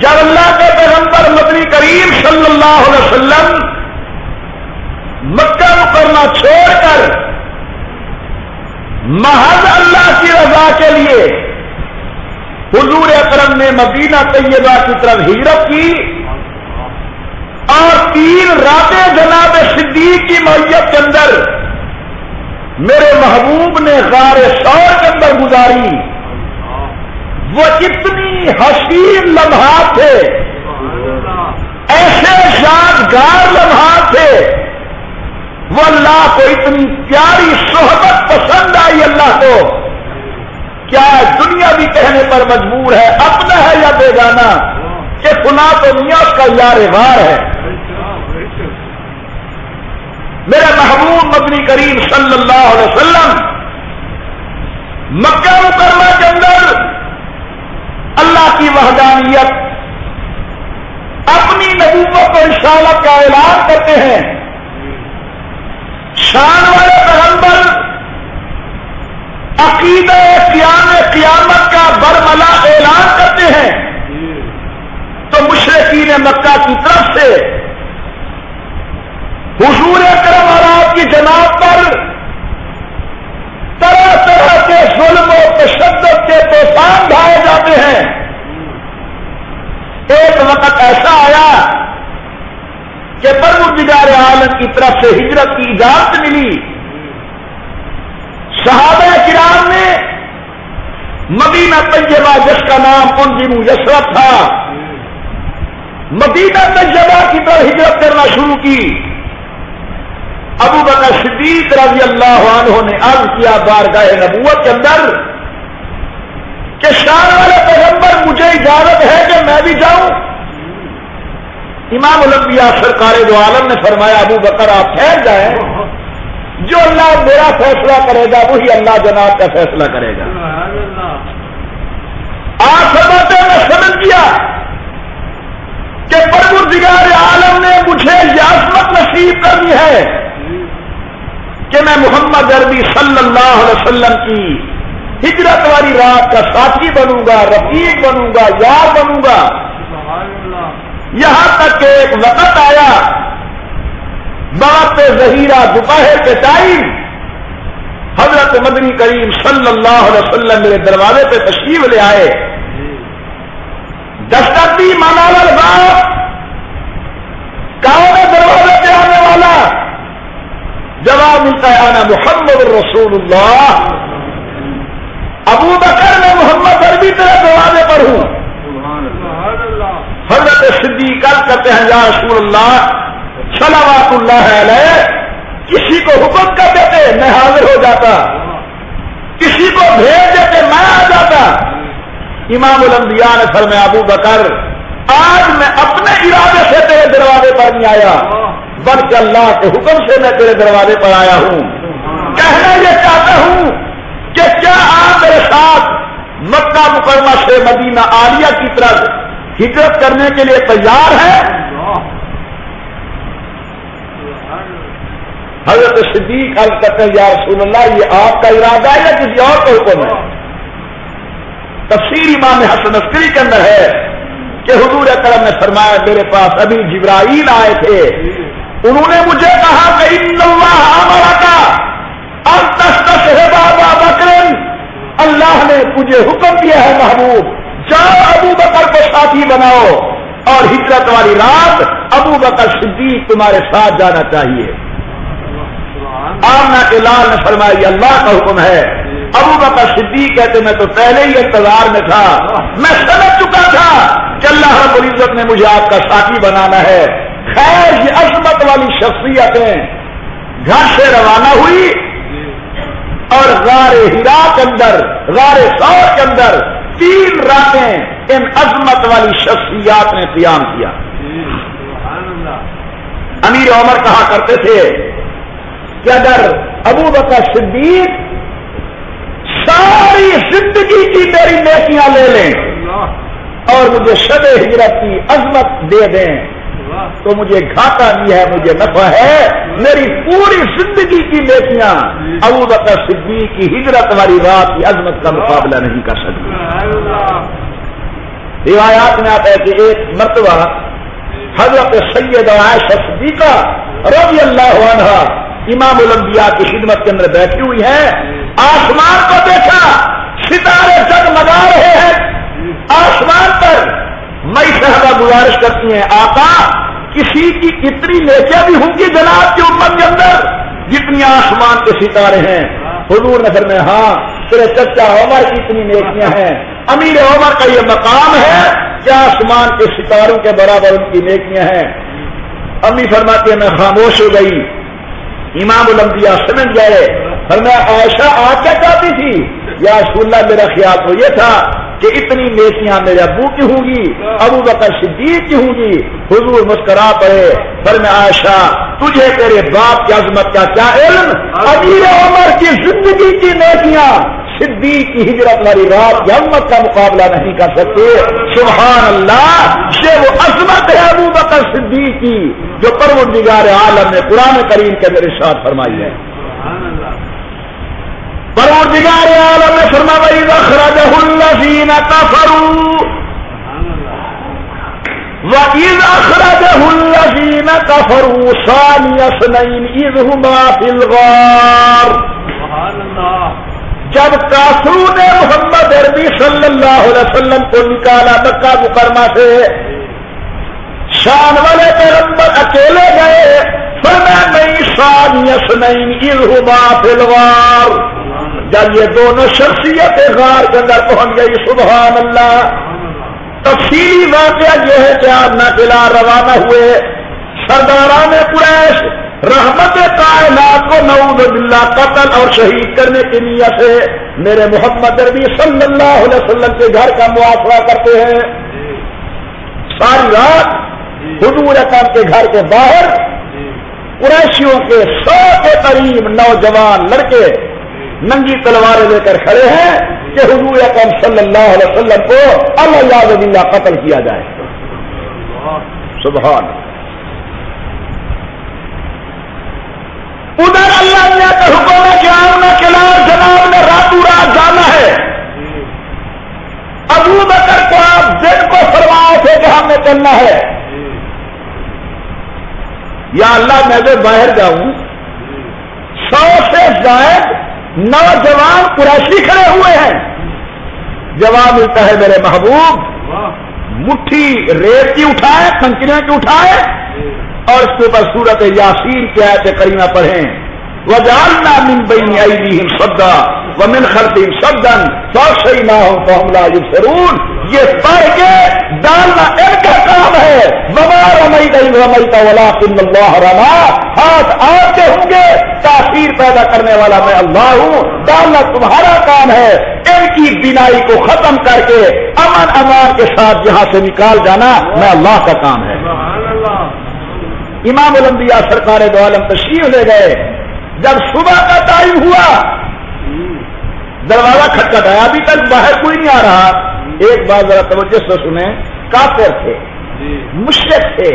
جب اللہ کے پیغمبر مدنی کریم صلی اللہ علیہ وسلم مکہ مکرمہ چھوڑ کر محض اللہ کی رضا کے لیے حضور اکرم نے مدینہ طیبہ کی طرف ہجرت کی اور 3 راتیں جناب صدیق کی معیت کے اندر میرے محبوب نے غار ثور کے اندر گزاری. وہ اتنی حسین لمحات تھے، ایسے یادگار لمحات تھے، وہ اللہ کو اتنی پیاری صحبت پسند آئی اللہ کو، کیا دنیا بھی کہنے پر مجبور ہے اپنا ہے یا بیگانہ کہ فلاں تو میاں کا یار غار ہے۔ میرے محبوب مدنی کریم صلی اللہ علیہ وسلم مکہ مکرمہ کے اندر اللہ کی وحدانیت، اپنی نبوت و رسالت کا اعلان کرتے ہیں، شان والے پیغمبر عقیدہ قیامت کا برملا اعلان کرتے ہیں، تو مشرکین مکہ کی طرف سے حضور اکرم اور آپ کی جناب پر طرح طرح کے ظلم و تشدد کے طوفان ڈھائے جاتے ہیں۔ ایک وقت ایسا آیا کہ پروردگار عالم کی طرف سے ہجرت کی اجازت ملی، صحابہ کرام نے مدینہ طیبہ جس کا نام ان دنوں یثرب تھا، مدینہ طیبہ کی طرف ہجرت کرنا شروع کی۔ ابو بکر صدیق رضی اللہ عنہ نے عرض کیا بارگاہ نبوت کے اندر کہ شان والے پیغمبر مجھے اجازت ہے کہ میں بھی جاؤں؟ امام الانبیاء سرکار دو عالم نے فرمایا ابو بکر آپ ٹھہر جائیں، جو اللہ میرا فیصلہ کرے گا وہی اللہ جناب کا فیصلہ کرے گا۔ آپ فرماتے میں سمجھ گیا کہ پروردگار عالم نے مجھے یہ عظمت نصیب کرنی ہے کہ میں محمد عربی صلی اللہ علیہ وسلم کی ہجرت والی رات کا ساتھی بنوں گا، رفیق بنوں گا، یار بنوں گا۔ یہاں تک کہ ایک وقت آیا بات ظہیرہ دوپہر کے ٹائم حضرت مدنی کریم صلی اللہ علیہ وسلم میرے دروازے پہ تشریف لے آئے، دستک دی منال الباب، کون ہے دروازے پہ آنے والا؟ جواب ملتا ہے انا محمد رسول اللہ۔ ابو بکر میں محمد عربی تیرے دروازے پر ہوں۔ حضرت صدیق کرتے ہیں یا رسول اللہ صلوات اللہ علیہ، کسی کو حکم کر دیتے میں حاضر ہو جاتا، کسی کو بھیج دیتے میں آ جاتا۔ امام الانبیاء نے فرمایا ابو بکر آج میں اپنے ارادے سے تیرے دروازے پر نہیں آیا بلکہ اللہ کے حکم سے میں تیرے دروازے پر آیا ہوں۔ کہنا یہ چاہتا ہوں کہ کیا آپ میرے ساتھ مکہ مکرمہ سے مدینہ عالیہ کی طرف ہجرت کرنے کے لیے تیار ہیں؟ حضرت صدیق عرض کرتے ہیں یا رسول اللہ یہ آپ کا ارادہ ہے یا کسی اور کا حکم ہے؟ تفسیر امام حسن عسکری کے اندر ہے کہ حضور اکرم نے فرمایا میرے پاس ابھی جبرائیل آئے تھے، انہوں نے مجھے کہا کہ ان اللہ امرک ان تستشهد ابا بکر، اللہ نے مجھے حکم دیا ہے محبوب جاؤ ابو بکر کو ساتھی بناؤ اور ہجرت والی رات ابو بکر صدیق تمہارے ساتھ جانا چاہیے۔ آمنہ کے لال نے فرمایا یہ اللہ کا حکم ہے۔ ابو بکر صدیق کہتے میں تو پہلے ہی انتظار میں تھا، میں سمجھ چکا تھا کہ اللہ رب العزت نے مجھے آپ کا ساتھی بنانا ہے۔ خیر یہ عظمت والی شخصیتیں گھر سے روانہ ہوئی اور غار ہرا کے اندر، غار ثور کے اندر 3 راتیں ان عظمت والی شخصیات نے قیام کیا۔ امیر عمر کہا کرتے تھے کہ اگر ابو بکر صدیق ساری زندگی کی میری نیکیاں لے لیں اور مجھے شب ہجرت کی عظمت دے دیں تو مجھے گھاٹا نہیں ہے، مجھے نفع ہے۔ میری پوری زندگی کی نیکیاں ابو بکر صدیق کی ہجرت والی رات کی عظمت کا مقابلہ نہیں کر سکتی۔ روایات میں آتا ہے کہ ایک مرتبہ حضرت سیدہ عائشہ صدیقہ رضی اللہ عنہا امام الانبیاء کی خدمت کے اندر بیٹھی ہوئی ہیں، آسمان کو دیکھا ستارے جگمگا رہے ہیں آسمان پر۔ مئی صاحبہ گزارش کرتی ہیں آقا کسی کی اتنی نیکیاں بھی ہوں گی جناب کی امت کے اندر جتنی آسمان کے ستارے ہیں؟ حضور نے فرمایا ہاں تیرے چچا عمر کی اتنی نیکیاں ہیں، امیر عمر کا یہ مقام ہے کہ آسمان کے ستاروں کے برابر ان کی نیکیاں ہیں۔ امی فرماتی ہے میں خاموش ہو گئی، امام الانبیاء سمجھ گئے، فرمایا عائشہ آپ کیا چاہتی تھی؟ یا رسول اللہ میرا خیال تو یہ تھا کہ اتنی نیکیاں میرے ابو کی ہوں گی، ابو بکر صدیق کی ہوں گی۔ حضور مسکرا پڑے، فرمایا عائشہ تجھے تیرے باپ کی عظمت کا کیا علم؟ امیر عمر کی زندگی کی نیکیاں صدیق کی ہجرت والی رات کی عظمت کا مقابلہ نہیں کر سکتے۔ سبحان اللہ، یہ وہ عظمت ہے ابو بکر صدیق کی جو پروردگار عالم نے قرآن کریم کے اندر ارشاد فرمائی ہے۔ پروردگار عالم نے فرمایا وَإِذْ أَخْرَجَهُ الَّذِينَ كَفَرُوا وَإِذْ أَخْرَجَهُ الَّذِينَ كَفَرُوا ثَانِيَ اثْنَيْنِ إِذْ هُمَا فِي الْغَارِ، جب کافروں نے محمد عربی صلی اللہ علیہ وسلم کو نکالا مکہ مکرمہ سے، شان والے پیغمبر اکیلے گئے، فرمایا نہیں ثانی اثنین اذ ہما فی الغار، جب یہ دونوں شخصیتیں غار کے اندر پہنچ گئی۔ سبحان اللہ۔ تفصیلی واقعہ یہ ہے کہ آپ ناقلا روانہ ہوئے، سرداران قریش رحمت کائنات کو نعوذ باللہ قتل اور شہید کرنے کی نیت سے میرے محمد عربی صلی اللہ علیہ وسلم کے گھر کا محاصرہ کرتے ہیں۔ ساری رات حضور اکرم کے گھر کے باہر قریشیوں کے 100 کے قریب نوجوان لڑکے ننگی تلواریں لے کر کھڑے ہیں کہ حضور اکرم صلی اللہ علیہ وسلم کو الیاذ باللہ قتل کیا جائے۔ سبحان اللہ۔ ادھر اللہ نے کا حکم ہے کہ آمنہ کے لال جناب نے راتوں رات جانا ہے۔ ابو بکر کو آپ دن کو فرمائے تھے کہ ہم نے چلنا ہے، یا اللہ میں جو باہر جاؤں 100 سے زائد نوجوان قریشی کھڑے ہوئے ہیں۔ جواب ملتا ہے میرے محبوب مٹھی ریت کی اٹھائے، کنکریاں کی اٹھائے اور اس کے اوپر سورت یاسین کی آیت کریمہ پڑھیں، وَجَعَلْنَا مِن بَيْنِ أَيْدِيهِمْ صَدًّا وَمِنْ خَلْفِهِمْ صَدًّا فَأَغْشَيْنَاهُمْ فَهُمْ لَا يُبْصِرُونَ۔ یہ پڑھ کے ڈالنا ان کا کام ہے۔ وَمَا رَمَيْتَ إِذْ رَمَيْتَ وَلَٰكِنَّ اللَّهَ رَمَىٰ، ہاتھ آپ کے ہوں گے، تاثیر پیدا کرنے والا میں اللہ ہوں، ڈالنا تمہارا کام ہے۔ ان کی بینائی کو ختم کر کے امن امان کے ساتھ یہاں سے نکال جانا میں اللہ کا کام ہے۔ امام الانبیاء سرکار دو عالم تشریف لے گئے۔ جب صبح کا ٹائم ہوا دروازہ کھٹکھٹایا، ابھی تک باہر کوئی نہیں آ رہا۔ ایک بات ذرا توجہ سے سنیں، کافر تھے، مشرک تھے،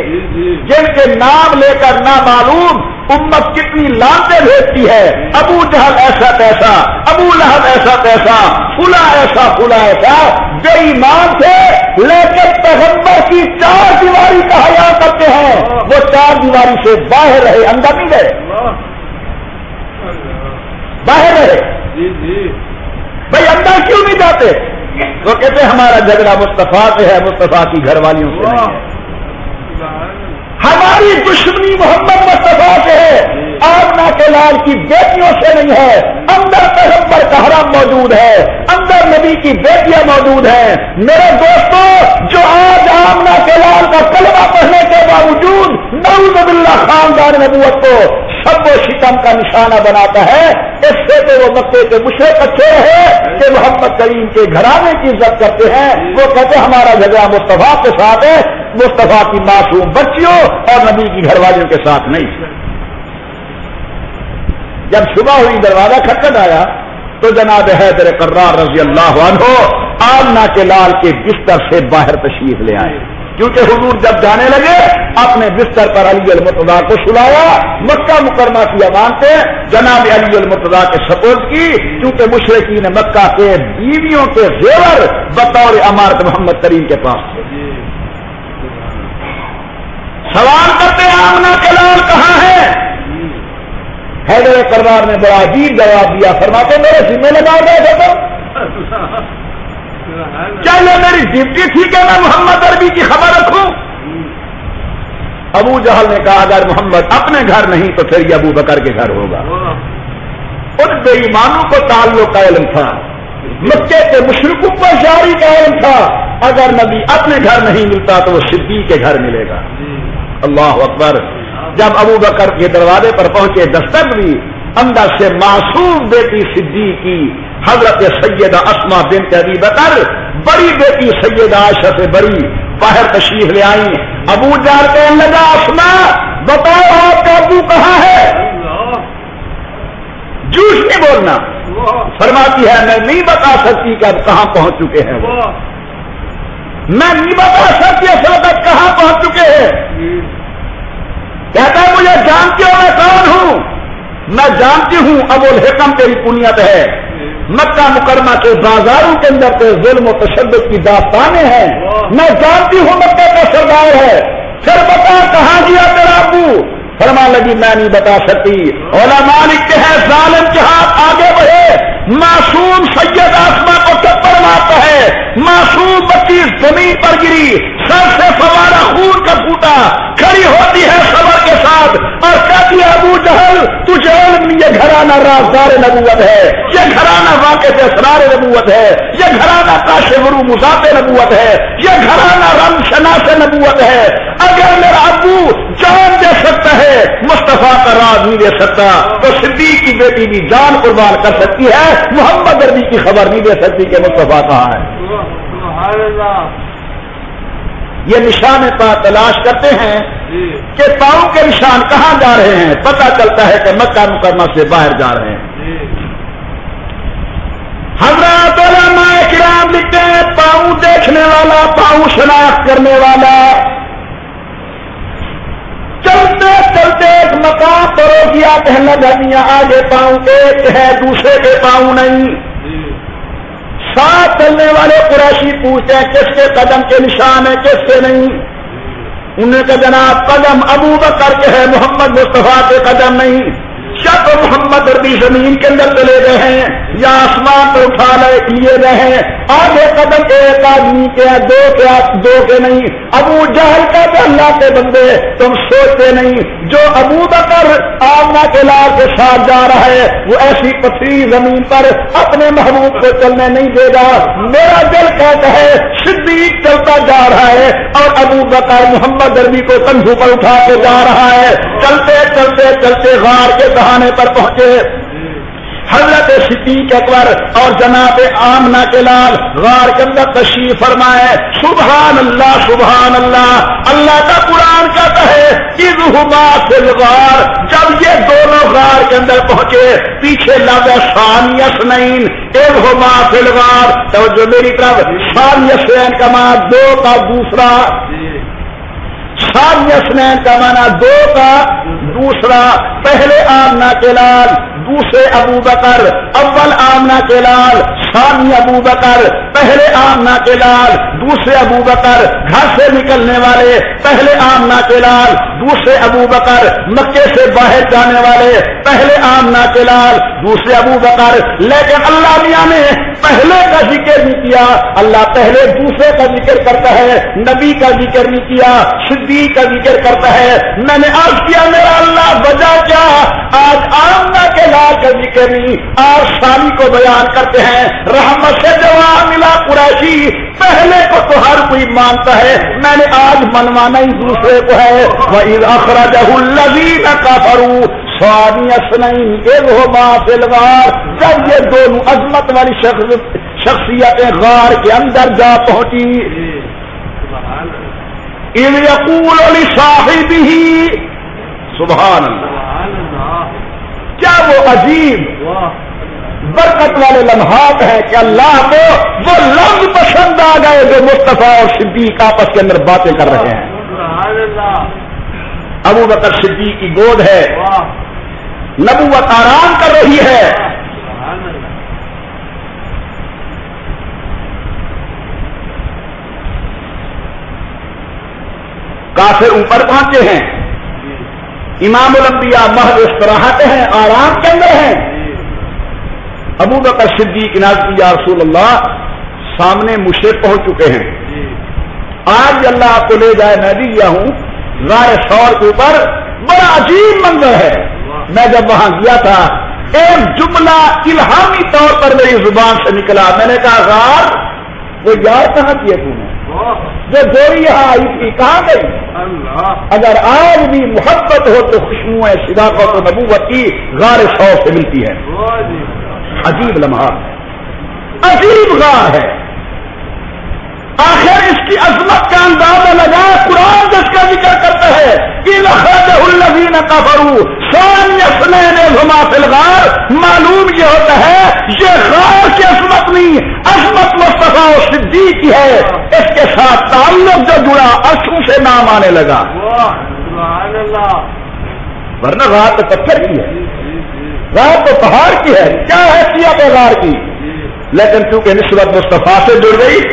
جن کے نام لے کر نہ معلوم امت کتنی لانتیں بھیجتی ہے۔ ابو جہل ایسا تیسا، ابو لہب ایسا تیسا، فلا ایسا فلا ایسا، بے ایمان تھے لیکن پیغمبر کی 4 دیواری کا حیا کرتے ہیں۔ وہ 4 دیواری سے باہر رہے، اندر نہیں گئے، باہر رہے۔ بھائی اندر کیوں نہیں جاتے؟ وہ کہتے ہمارا جھگڑا مصطفیٰ سے ہے، مصطفیٰ کی گھر والیوں سے نہیں ہے، ہماری دشمنی محمد مصطفیٰ سے ہے، آمنہ کے لال کی بیٹیوں سے نہیں ہے۔ اندر پیغمبر کا حرم موجود ہے، اندر نبی کی بیٹیاں موجود ہیں۔ میرے دوستوں، جو آج آمنہ کے لال کا کلمہ پڑھنے کے باوجود نعوذ باللہ خاندان نبوت کو سب و شتم کا نشانہ بناتا ہے، اس سے تو وہ مکے کے مشرک اچھے ہیں کہ محمد کریم کے گھرانے کی عزت کرتے ہیں۔ وہ کہتے ہیں ہمارا جھگڑا مصطفیٰ کے ساتھ ہے، مصطفیٰ کی معصوم بچیوں اور نبی کی گھر والیوں کے ساتھ نہیں۔ جب صبح ہوئی دروازہ کھٹکھٹ آیا تو جناب حیدر قرار رضی اللہ عنہ آمنہ کے لال کے بستر سے باہر تشریف لے آئے، کیونکہ حضور جب جانے لگے اپنے بستر پر علی المرتضیٰ کو سلایا، مکہ مکرمہ کی امانتیں جناب علی المرتضیٰ کے سپورٹ کی، کیونکہ مشرکین مکہ کے بیویوں کے زیور بطور امارت محمد کریم کے پاس تھے۔ سوال کرتے آمنہ کے لال کہاں ہے؟ حیدر قرار نے بڑا عجیب جواب دیا، فرماتے میرے ذمہ لگا گئے تھے کیا یہ میری ڈیوٹی تھی کہ میں محمد عربی کی خبر رکھوں؟ ابو جہل نے کہا اگر محمد اپنے گھر نہیں تو پھر یہ ابو بکر کے گھر ہوگا۔ ان بے ایمانوں کو تعلق کا علم تھا، مکے کے مشرکوں کو جاری کا علم تھا، اگر نبی اپنے گھر نہیں ملتا تو وہ صدیق کے گھر ملے گا۔ اللہ اکبر۔ جب ابو بکر کے دروازے پر پہنچے، دستک دی، اندر سے معصوم بیٹی صدیق کی حضرت سیدہ اسماء بنت ابی بکر، بڑی بیٹی سیدہ عائشہ سے بڑی، باہر تشریف لے آئی۔ ابو جہل کہنے لگا اسماء بتاؤ آپ کا ابو کہاں ہے؟ جھوٹ نہیں بولنا۔ فرماتی ہے میں نہیں بتا سکتی کہ اب کہاں پہنچ چکے ہیں وہ، میں نہیں بتا سکتی اس وقت کہاں پہنچ چکے ہیں۔ کہتا ہے مجھے جانتی ہو میں کون ہوں؟ میں جانتی ہوں ابو الحکم تیری کنیت ہے، مکہ مکرمہ کے بازاروں کے اندر تو ظلم و تشدد کی داستانیں ہیں، میں جانتی ہوں مکہ کا سردار ہے، پھر بتا کہاں گیا تیرا ابو؟ فرما لگی میں نہیں بتا سکتی۔ علماء لکھتے ہیں ظالم کے ہاتھ آگے بڑھے، معصوم سید آسماں کو ٹکر مارتا ہے، معصوم بچی زمین پر گری، سر سے فوارہ خون کا پھوٹا، کھڑی ہوتی ہے صبر کے ساتھ اور کہتی ہے ابو جہل تجھے علم نہیں، یہ گھرانہ رازدار نبوت ہے، یہ گھرانہ واقف اسرار نبوت ہے، یہ گھرانہ کاشف و مضاف نبوت ہے، یہ گھرانہ رم شناس نبوت ہے۔ اگر میرا ابو جان دے سکتا ہے مصطفیٰ کا راز نہیں دے سکتا تو صدیق کی بیٹی بھی جان قربان کر سکتی ہے، محمد عربی کی خبر نہیں دے سکتی کہ مصطفیٰ کہاں ہے۔ یہ نشان پا تلاش کرتے ہیں کہ پاؤں کے نشان کہاں جا رہے ہیں، پتہ چلتا ہے کہ مکہ مکرمہ سے باہر جا رہے ہیں۔ حضرات علماء کرام لکھتے ہیں پاؤں دیکھنے والا، پاؤں شناخت کرنے والا چلتے چلتے ایک مقام پر ہو گیا، کہنے لگا آگے پاؤں ایک ہے دوسرے کے پاؤں نہیں۔ ساتھ چلنے والے قریشی پوچھتے ہیں کس کے قدم کے نشان ہیں کس کے نہیں؟ انہیں کہ جناب قدم ابو بکر کے ہے، محمد مصطفیٰ کے قدم نہیں۔ شک محمد عربی زمین کے اندر چلے گئے ہیں یا آسمان پر اٹھا لیے گئے ہیں، آگے قدم ایک آدمی کے ہیں، دو کے نہیں۔ ابو جہل کا کہ اللہ کے بندے تم سوچتے نہیں، جو ابو بکر آمنہ کے لال کے ساتھ جا رہا ہے وہ ایسی پتھری زمین پر اپنے محبوب کو چلنے نہیں دے گا۔ میرا دل کہتا ہے صدیق چلتا جا رہا ہے اور ابو بکر محمد عربی کو کندھوں پر اٹھا کے جا رہا ہے۔ چلتے چلتے چلتے غار کے دہانے پر پہنچے، حضرت صدیق اکبر اور جناب آمنہ کے لال غار کے اندر تشریف فرمائے۔ سبحان اللہ سبحان اللہ، اللہ کا قرآن کہتا ہے اذ ہما فی الغار، جب یہ دونوں غار کے اندر پہنچے، پیچھے لفظ ثانی اثنین، اذ ہما فی الغار، توجہ میری طرف، ثانی اثنین کا معنی دو کا دوسرا، ثانی اثنین کا معنی دو کا دوسرا، پہلے آمنہ کے لال دوسرے ابو بکر، اول آمنہ کے لال ثانی ابو بکر، پہلے آمنہ کے لال دوسرے ابو بکر، گھر سے نکلنے والے پہلے آمنہ کے لال دوسرے ابو بکر، مکے سے باہر جانے والے پہلے آمنہ کے لال دوسرے ابو بکر۔ لیکن اللہ میاں نے پہلے کا ذکر نہیں کیا، اللہ پہلے دوسرے کا ذکر کرتا ہے، نبی کا ذکر نہیں کیا، صدیق کا ذکر کرتا ہے۔ میں نے عرض کیا میرا اللہ وجہ کیا؟ آج آمنہ کے لال کا ذکر نہیں، آج ثانی کو بیان کرتے ہیں۔ رحمت سے جواب ملا قریشی، پہلے کو تو ہر کوئی مانتا ہے، میں نے آج منوانا ہی دوسرے کو ہے۔ وَإِذْ أَخْرَجَهُ الَّذِينَ كَفَرُوا ثَانِيَ اثْنَيْنِ إِذْ هُمَا فِي الْغَارِ، جب یہ دونوں عظمت والی شخصیتیں غار کے اندر جا پہنچی، إِذْ يَقُولُ لِصَاحِبِهِ، سبحان اللہ، کیا وہ عجیب برکت والے لمحات ہیں کہ اللہ کو وہ لفظ پسند آ گئے جو مصطفیٰ اور صدیق آپس کے اندر باتیں کر رہے ہیں۔ ابو بکر صدیق کی گود ہے، نبوت آرام کر رہی ہے، کافر اوپر پہنچے ہیں، امام الانبیاء محض استراحت ہیں، آرام کے اندر ہیں۔ ابو بکر صدیق نازل یا رسول اللہ سامنے مشرک پہنچ چکے ہیں، آج اللہ آپ کو لے جائے، میں بھی گیا ہوں غار ثور کے اوپر، بڑا عجیب منظر ہے۔ میں جب وہاں گیا تھا ایک جملہ الہامی طور پر میری زبان سے نکلا. میں نے کہا غار وہ یار کہاں کیے تم نے جو گوری یہاں آئی تھی کہاں گئی؟ اگر آج بھی محبت ہو تو خوشبو صداقت و نبوت کی غار سور سے ملتی ہے. عجیب لمحہ عجیب غار ہے. آخر اس کی عظمت کا اندازہ لگا. قرآن جس کا ذکر کرتا ہے إِذْ أَخْرَجَهُ الَّذِينَ كَفَرُوا ثَانِيَ اثْنَيْنِ إِذْ هُمَا فِي الْغَارِ. معلوم یہ ہوتا ہے یہ غار کی عظمت نہیں، عظمت مصطفیٰ و صدیق کی ہے. اس کے ساتھ تعلق جو جڑا عرشوں سے نام آنے لگا. ورنہ غار تو پتھر کی ہے، غار تو پہاڑ کی ہے. کیا حیثیت ہے غار کی؟ لیکن چونکہ نسبت مصطفیٰ سے جڑ گئی،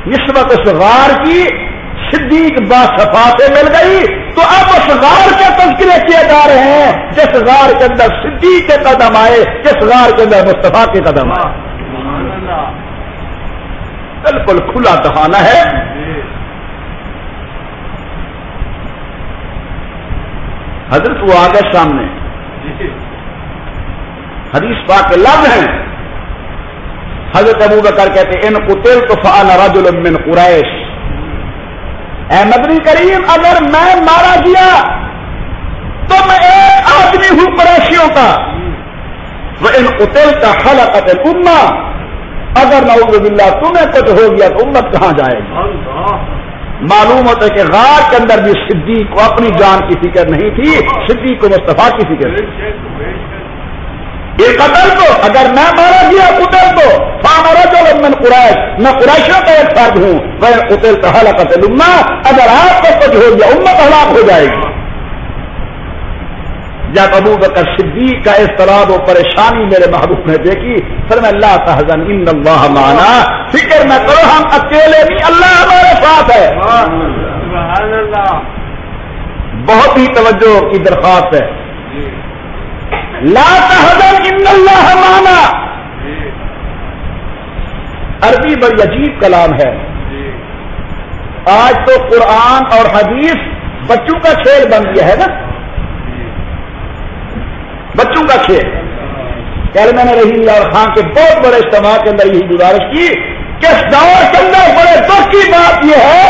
نسبت اس غار کی صدیق باصفا سے مل گئی، تو اب اس غار کے تذکرے کیے جا رہے ہیں جس غار کے اندر صدیق کے قدم آئے، جس غار کے اندر مصطفیٰ کے قدم آئے. بالکل کھلا دہانہ ہے. حضرت وہ آگے سامنے حدیث پاک کے لفظ ہیں. حضرت ابو بکر کہتے ان قتلت فانا رجل من قریش. اے مدنی کریم اگر میں مارا گیا تو میں ایک آدمی ہوں قریشیوں کا. وان قتلت خلقت الامہ. اگر نعوذ باللہ تمہیں کچھ ہو گیا تو امت کہاں جائے گی؟ معلوم ہوتا ہے کہ غار کے اندر بھی صدیق کو اپنی جان کی فکر نہیں تھی، صدیق کو مصطفیٰ کی فکر تھی. یہ قتل تو اگر میں مارا گیا قتل تو فانا رجل من قریش، میں قریشوں کا ایک فرد ہوں. میں قتل تو ہلاکت الامہ. اگر آپ کو کچھ ہو گیا امت ہلاک ہو جائے گی. جب ابو بکر صدیق کا اضطراب و پریشانی میرے محبوب نے دیکھی پھر میں اللہ تحزن ان اللہ معنا، فکر نہ کرو ہم اکیلے نہیں، اللہ ہمارے ساتھ ہے. سبحان اللہ. بہت ہی توجہ کی درخواست ہے. لا تحزن ان اللہ معنا. عربی بڑی عجیب کلام ہے. آج تو قرآن اور حدیث بچوں کا کھیل بن گیا ہے نا، بچوں کا کھیل. کل میں نے رحیم یار خان کے بہت بڑے اجتماع کے اندر یہی گزارش کی کہ اس دور کے اندر بڑے دکھ کی بات یہ ہے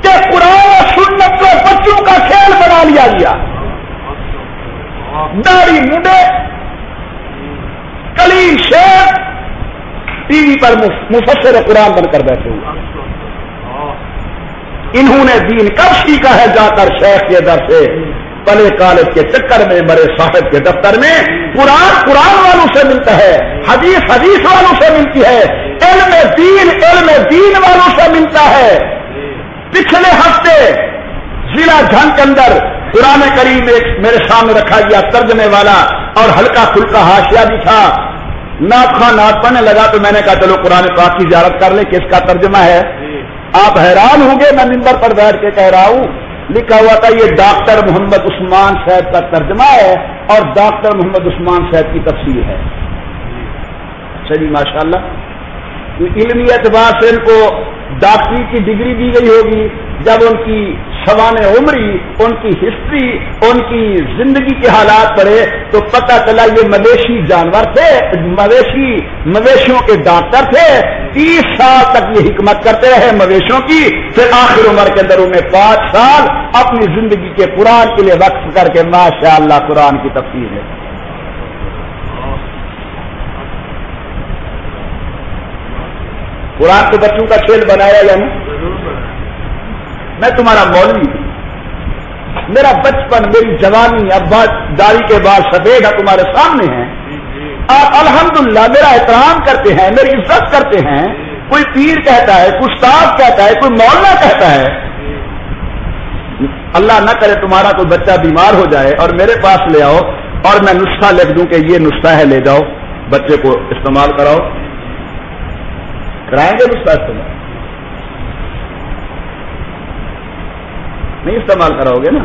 کہ قرآن اور سنت کو بچوں کا کھیل بنا لیا گیا. داڑھی منڈے کلیل شیر ٹی وی پر مفسر قرآن بن کر بیٹھے ہوئے. انہوں نے دین کب سیکھا ہے؟ جا کر شیخ کے در سے، پلے کالج کے چکر میں، بڑے صاحب کے دفتر میں. قرآن والوں سے ملتا ہے، حدیث والوں سے ملتی ہے، علم دین والوں سے ملتا ہے. پچھلے ہفتے ضلع جھنگ کے اندر قرآن کریم ایک میرے سامنے رکھا گیا ترجمے والا اور ہلکا پھلکا حاشیہ بھی تھا. نعت خواں نعت پڑھنے لگا تو میں نے کہا چلو قرآن پاک کی زیارت کر لیں کہ اس کا ترجمہ ہے. آپ حیران ہوں گے، میں منبر پر بیٹھ کے کہہ رہا ہوں، لکھا ہوا تھا یہ ڈاکٹر محمد عثمان صاحب کا ترجمہ ہے اور ڈاکٹر محمد عثمان صاحب کی تفسیر ہے. چلیے ماشاءاللہ. علمی اعتبار سے ان کو ڈاکٹری کی ڈگری دی گئی ہوگی. جب ان کی سوانح عمری، ان کی ہسٹری، ان کی زندگی کے حالات پڑے تو پتہ چلا یہ مویشی جانور تھے، مویشیوں کے ڈاکٹر تھے. 30 سال تک یہ حکمت کرتے رہے مویشیوں کی. پھر آخر عمر کے اندر انہیں 5 سال اپنی زندگی کے قرآن کے لیے وقف کر کے ماشاءاللہ قرآن کی تفسیر ہے. قرآن کو بچوں کا کھیل بنایا یا نہیں؟ میں تمہارا مولوی ہوں، میرا بچپن، میری جوانی، اب داڑھی کے بال سفید ہے تمہارے سامنے ہیں. آپ الحمدللہ میرا احترام کرتے ہیں، میری عزت کرتے ہیں. کوئی پیر کہتا ہے، کوئی استاد کہتا ہے، کوئی مولانا کہتا ہے. اللہ نہ کرے تمہارا کوئی بچہ بیمار ہو جائے اور میرے پاس لے آؤ اور میں نسخہ لکھ دوں کہ یہ نسخہ ہے، لے جاؤ بچے کو استعمال کراؤ. کرائیں گے نسخہ استعمال؟ نہیں استعمال کراؤ گے نا.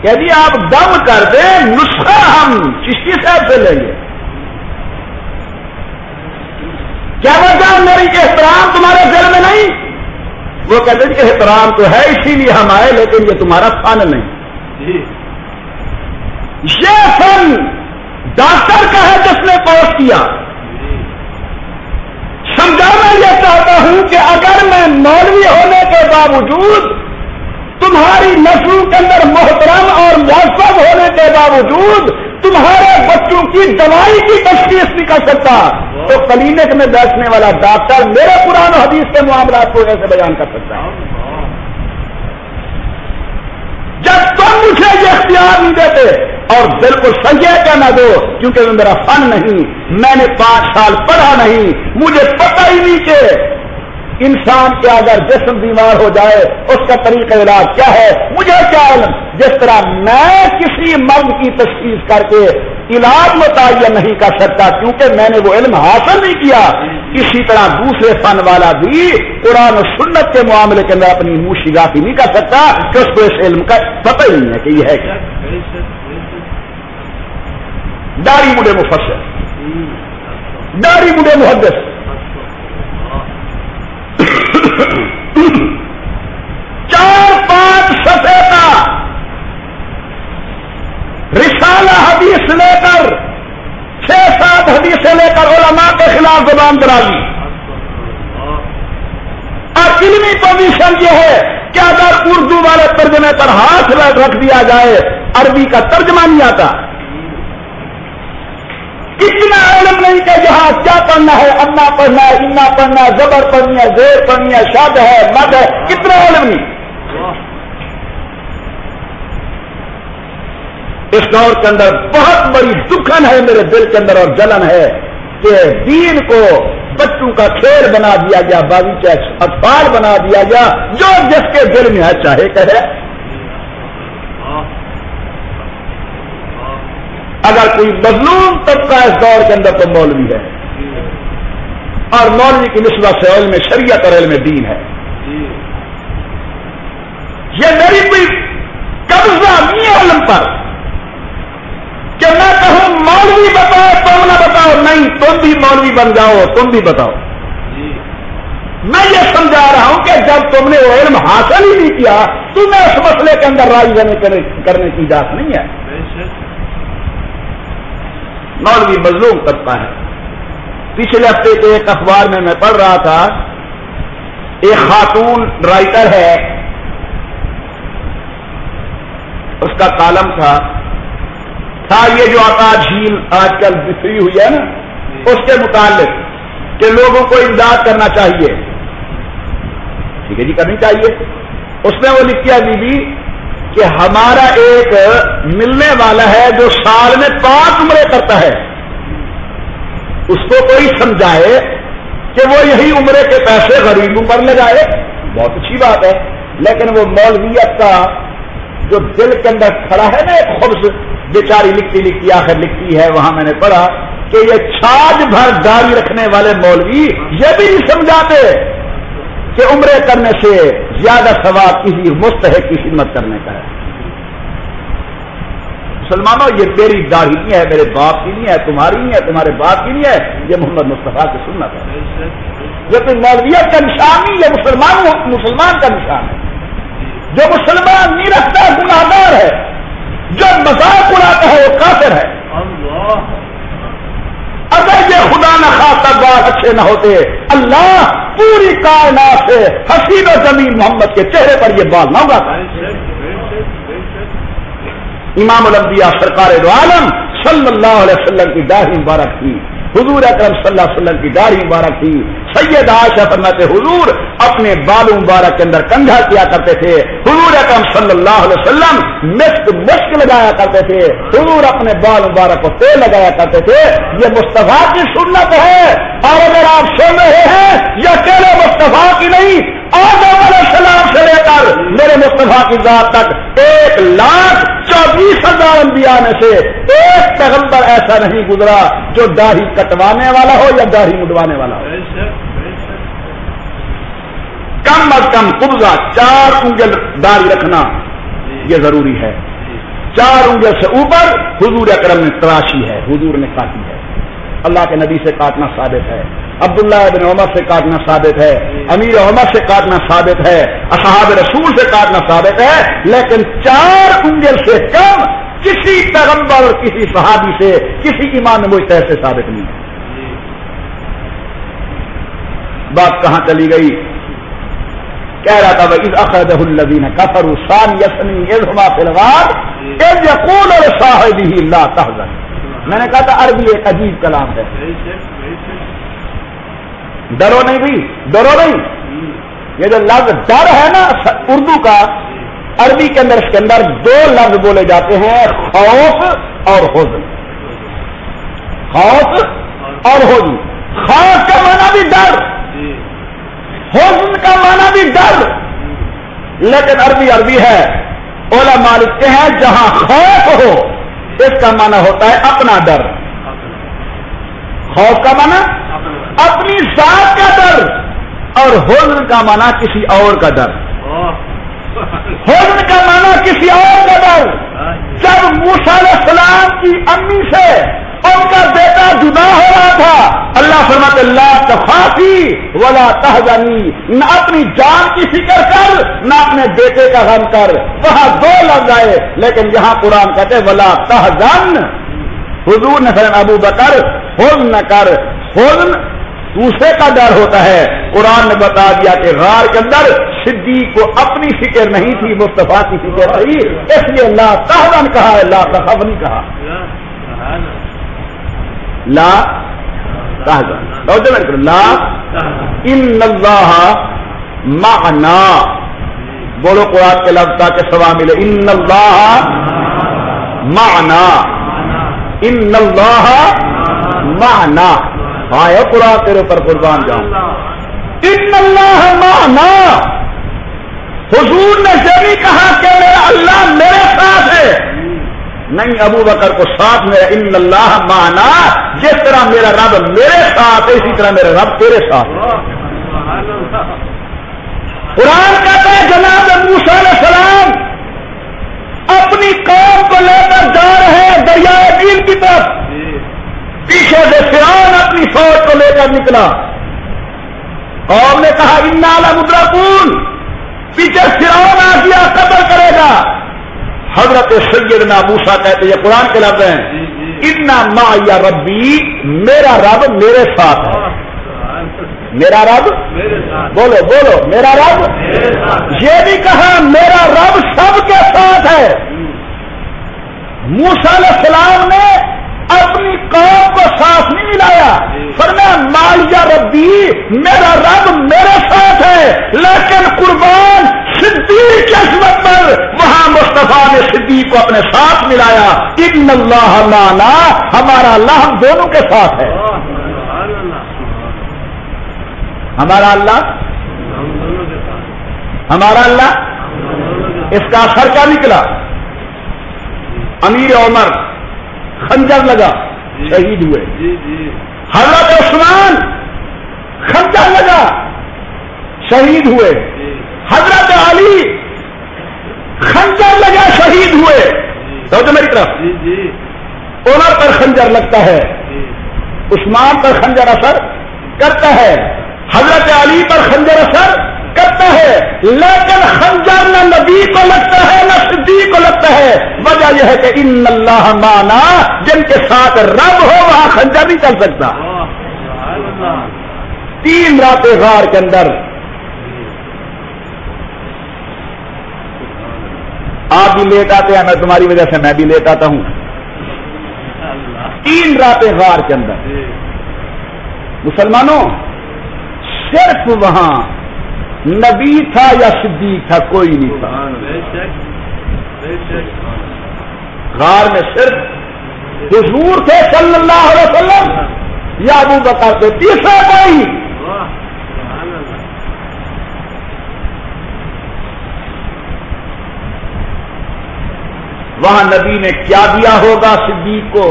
کہ جی آپ دم کر دیں، نسخہ ہم چشتی صاحب سے لیں گے. کیا وجہ میری احترام تمہارے دل میں نہیں؟ وہ کہتے ہیں کہ احترام تو ہے اسی لیے ہم آئے، لیکن یہ تمہارا فن نہیں. یہ فن ڈاکٹر کا ہے جس نے کورس کیا. سمجھانا یہ چاہتا ہوں کہ اگر میں مولوی ہونے کے باوجود تمہاری نسلوں کے اندر محترم اور معزز ہونے کے باوجود تمہارے بچوں کی دوائی کی تشخیص نہیں کر سکتا تو کلینک میں بیٹھنے والا ڈاکٹر میرے قرآن و حدیث کے معاملات کو کیسے بیان کر سکتا ہے؟ جب تم مجھے یہ اختیار نہیں دیتے اور بالکل صحیح کہنا دو کیونکہ وہ میرا فن نہیں، میں نے 5 سال پڑھا نہیں، مجھے پتہ ہی نہیں کہ انسان کے اگر جسم بیمار ہو جائے اس کا طریقہ علاج کیا ہے، مجھے کیا علم؟ جس طرح میں کسی مرض کی تشخیص کر کے علاج متعین نہیں کر سکتا کیونکہ میں نے وہ علم حاصل نہیں کیا، اسی طرح دوسرے فن والا بھی قرآن و سنت کے معاملے کے اندر اپنی موشگافی نہیں کر سکتا کہ اس کو اس علم کا پتہ ہی نہیں ہے کہ یہ ہے کیا. داڑھی مڈے مفسر، داڑھی مڈے محدث، 4-5 صفحے کا رسالہ حدیث لے کر 6-7 حدیثیں لے کر علماء کے خلاف زبان درازی. اور علمی پوزیشن یہ ہے کہ اگر اردو والے ترجمے پر ہاتھ رکھ دیا جائے عربی کا ترجمہ نہیں آتا. اتنا علم نہیں کہ جہاں کیا پڑھنا ہے، انا پڑھنا ہے، انا پڑھنا ہے، زبر پڑھنی ہے، زیر پڑھنی ہے، شاد ہے، مد ہے، اتنا علم نہیں. اس دور کے اندر بہت بڑی دکھن ہے میرے دل کے اندر اور جلن ہے کہ دین کو بچوں کا کھیل بنا دیا گیا، باغیچہ اطفال بنا دیا گیا، جو جس کے دل میں ہے چاہے کہے. اگر کوئی مظلوم طبقہ اس دور کے اندر تو مولوی ہے، اور مولوی کی نسبت سے علم شریعت اور علم دین ہے. یہ میری کوئی قبضہ نہیں ہے علم پر کہ میں کہوں مولوی بتاؤ تم نہ بتاؤ، نہیں تم بھی مولوی بن جاؤ، تم بھی بتاؤ. میں یہ سمجھا رہا ہوں کہ جب تم نے وہ علم حاصل ہی نہیں کیا تمہیں اس مسئلے کے اندر رائے کرنے کی اجازت نہیں ہے. مولوی مظلوم طبقہ ہے. پچھلے ہفتے کے ایک اخبار میں پڑھ رہا تھا، ایک خاتون رائٹر ہے، اس کا کالم تھا یہ جو عطا جھیل آج کل بکھری ہوئی ہے نا، اس کے متعلق کہ لوگوں کو امداد کرنا چاہیے. ٹھیک ہے جی، کرنی چاہیے. اس میں وہ لکھتی ہے کہ ہمارا ایک ملنے والا ہے جو سال میں 5 عمرے کرتا ہے، اس کو کوئی سمجھائے کہ وہ یہی عمرے کے پیسے غریبوں پر لگائے، بہت اچھی بات ہے. لیکن وہ مولویت کا جو دل کے اندر کھڑا ہے نا، ایک خبز بیچاری لکھتی آخر لکھتی ہے، وہاں میں نے پڑھا کہ یہ چھاج بھر داڑھی رکھنے والے مولوی یہ بھی نہیں سمجھاتے کہ عمرے کرنے سے زیادہ ثواب کسی مستحق کی خدمت کرنے کا ہے. مسلمانوں، یہ میری داڑھی نہیں ہے، میرے باپ کی نہیں ہے، تمہاری نہیں ہے، تمہارے باپ کی نہیں ہے، یہ محمد مصطفیٰ کی سنت ہے. یہ کوئی مولویت کا نشان نہیں، یہ مسلمان کا نشان ہے. جو مسلمان نہیں رکھتا ہے گناہگار ہے، جو مذاق اڑاتا ہے وہ کافر ہے. اگر یہ خدا نہ خواستہ بات اچھے نہ ہوتے، اللہ پوری کائنات سے حسین و جمیل محمد کے چہرے پر یہ بال نہ اگاتا. امام الانبیاء سرکار دو عالم صلی اللہ علیہ وسلم کی داڑھی مبارک تھی، حضور اکرم صلی اللہ علیہ وسلم کی داڑھی مبارک تھی. سید عائشہ فرماتے حضور اپنے بالوں مبارک کے اندر کنگھا کیا کرتے تھے. حضور اکرم صلی اللہ علیہ وسلم مشک لگایا کرتے تھے. حضور اپنے بال مبارک کو تیل لگایا کرتے تھے. یہ مصطفیٰ کی سنت ہے. اور اگر آپ سن رہے ہیں یہ اکیلے مصطفیٰ کی نہیں، آدم علیہ السلام سے لے کر میرے مصطفیٰ کی ذات تک 1,24,000 انبیاء میں سے ایک پیغمبر ایسا نہیں گزرا جو داڑھی کٹوانے والا ہو یا داڑھی مڈوانے والا ہو. کم از کم قبضہ 4 انگل داڑھی رکھنا یہ ضروری ہے. 4 انگل سے اوپر حضور اکرم نے تراشی ہے، حضور نے کاٹی ہے. اللہ کے نبی سے کاٹنا ثابت ہے، عبداللہ ابن عمر سے کاٹنا ثابت ہے، امیر عمر سے کاٹنا ثابت ہے، اصحاب رسول سے کاٹنا ثابت ہے. لیکن 4 انگل سے کم کسی پیغمبر اور کسی صحابی سے، کسی امام مجتہد سے ثابت نہیں ہے۔ بات کہاں چلی گئی؟ کہہ رہا تھا وَإِذْ أَخْرَجَهُ الَّذِينَ كَفَرُوا ثَانِيَ اثْنَيْنِ إِذْ هُمَا فِي الْغَارِ إِذْ يَقُولُ لِصَاحِبِهِ لَا تَحْزَنْ۔ میں نے کہا تھا عربی ایک عجیب کلام ہے، ڈرو نہیں بھی، ڈرو نہیں۔ یہ جو لفظ ڈر ہے نا اردو کا، عربی کے اندر اس کے اندر دو لفظ بولے جاتے ہیں، خوف اور حزن۔ خوف اور حزن، خوف کا معنی بھی ڈر، حزن کا معنی بھی ڈر، لیکن عربی ہے۔ علماء لکھتے ہیں جہاں خوف ہو اس کا معنی ہوتا ہے اپنا ڈر، خوف کا معنی اپنی ذات کا ڈر، اور حزن کا معنی کسی اور کا ڈر، حزن کا معنی کسی اور کا ڈر۔ جب موسیٰ علیہ السلام کی امی سے ان کا بیٹا جدا ہو رہا تھا، اللہ فرماتے لا تخافی ولا تحزنی، نہ اپنی جان کی فکر کر نہ اپنے بیٹے کا غم کر۔ وہاں دو لفظ آئے، لیکن یہاں قرآن کہتے ولا تحزن۔ حضور نے فرمایا ابو بکر حزن نہ کر، حزن دوسرے کا ڈر ہوتا ہے۔ قرآن نے بتا دیا کہ غار کے اندر صدیق کو اپنی فکر نہیں تھی، مصطفیٰ کی فکر تھی، اس لیے لا تحزن کہا ہے، لا تخف نہیں کہا۔ لا تحزن، لا ان اللہ معنا، بولو قرآن کے لفظ تاکہ ثواب ملے، ان اللہ معنا، ان اللہ معنا۔ آئے قرآن تیرے اوپر قربان جاؤں، ان اللہ معنا۔ حضور نے یہ نہیں کہا کہ میرا اللہ میرے ساتھ ہے، نہیں، ابو بکر کو ساتھ میرا، ان اللہ معنا، جس طرح میرا رب میرے ساتھ ہے اسی طرح میرا رب تیرے ساتھ ہے۔ قرآن کہتا ہے جناب موسیٰ علیہ السلام اپنی قوم کو لے کر جا رہے ہیں دریائے نیل کی طرف، پیچھے سے فرعون اپنی فوج کو لے کر نکلا، قوم نے کہا انا لمدرکون، پیچھے فرعون آ گیا قتل کرے گا۔ حضرت سیدنا موسیٰ کہتے یہ قرآن کے لفظ ہیں، انا معی ربی، میرا رب میرے ساتھ ہے، میرا رب، بولو بولو میرا رب، یہ بھی کہا میرا رب سب کے ساتھ ہے۔ موسیٰ علیہ السلام نے اپنی قوم کو ساتھ نہیں ملایا، فرمایا معی ربی، میرا رب میرے ساتھ ہے، لیکن قربان صدیق کی عصمت پر وہاں مصطفیٰ نے صدیق کو اپنے ساتھ ملایا۔ ان اللہ معنا، ہمارا اللہ ہم دونوں کے ساتھ ہے، ہمارا اللہ، ہمارا اللہ۔ اس کا اثر کیا نکلا؟ امیر عمر خنجر لگا، شہید ہوئے۔ حضرت عثمان خنجر لگا، شہید ہوئے۔ حضرت علی خنجر لگا، شہید ہوئے۔ تو میری طرف عمر پر خنجر لگتا ہے، عثمان پر خنجر اثر کرتا ہے، حضرت علی پر خنجر اثر کرتا ہے، لیکن خنجر نہ نبی کو لگتا ہے نہ صدیق کو لگتا ہے۔ وجہ یہ ہے کہ ان اللہ معنا، جن کے ساتھ رب ہو وہاں خنجر نہیں چل سکتا۔ 3 راتیں غار کے اندر، آپ بھی لیٹ آتے ہیں، میں تمہاری وجہ سے میں بھی لیٹ آتا ہوں۔ 3 راتیں غار کے اندر، مسلمانوں صرف وہاں نبی تھا یا صدیق تھا؟ کوئی نہیں تھا۔ غار میں صرف حضور تھے صلی اللہ علیہ وسلم یا ابو بکر تھے، تیسرا کوئی۔ وہاں نبی نے کیا دیا ہوگا صدیق کو،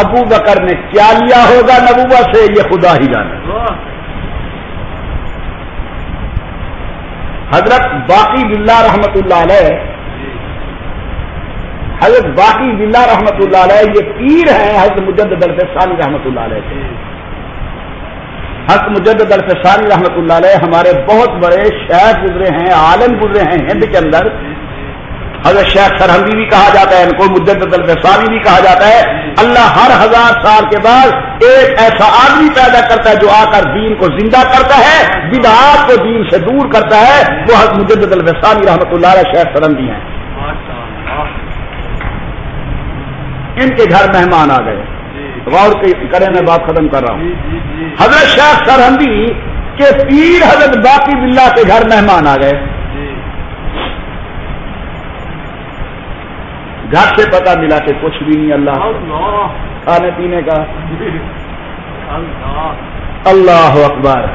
ابو بکر نے کیا لیا ہوگا نبوت سے، یہ خدا ہی جانے۔ حضرت باقی باللہ رحمت اللہ علیہ، حضرت باقی باللہ رحمت اللہ علیہ یہ پیر ہیں حضرت مجدد الفسانی رحمت اللہ علیہ سے۔ حضرت مجدد الفسانی رحمت اللہ علیہ ہمارے بہت بڑے شیخ گزرے ہیں، عالم گزرے ہیں ہند کے اندر۔ حضرت شیخ سرہندی بھی کہا جاتا ہے، ان کو مجدد الوصالی بھی کہا جاتا ہے۔ اللہ ہر 1000 سال کے بعد ایک ایسا آدمی پیدا کرتا ہے جو آ کر دین کو زندہ کرتا ہے، بدعات کو دین سے دور کرتا ہے، وہ حضرت مجدد الوصالی رحمۃ اللہ علیہ شیخ سرہندی ہیں۔ ان کے گھر مہمان آ گئے، غور کریں میں بات ختم کر رہا ہوں۔ حضرت شیخ سرہندی کے پیر حضرت باقی باللہ کے گھر مہمان آ گئے، گھر سے پتہ ملا کہ کچھ بھی نہیں، اللہ کھانے پینے کا۔ اللہ اکبر،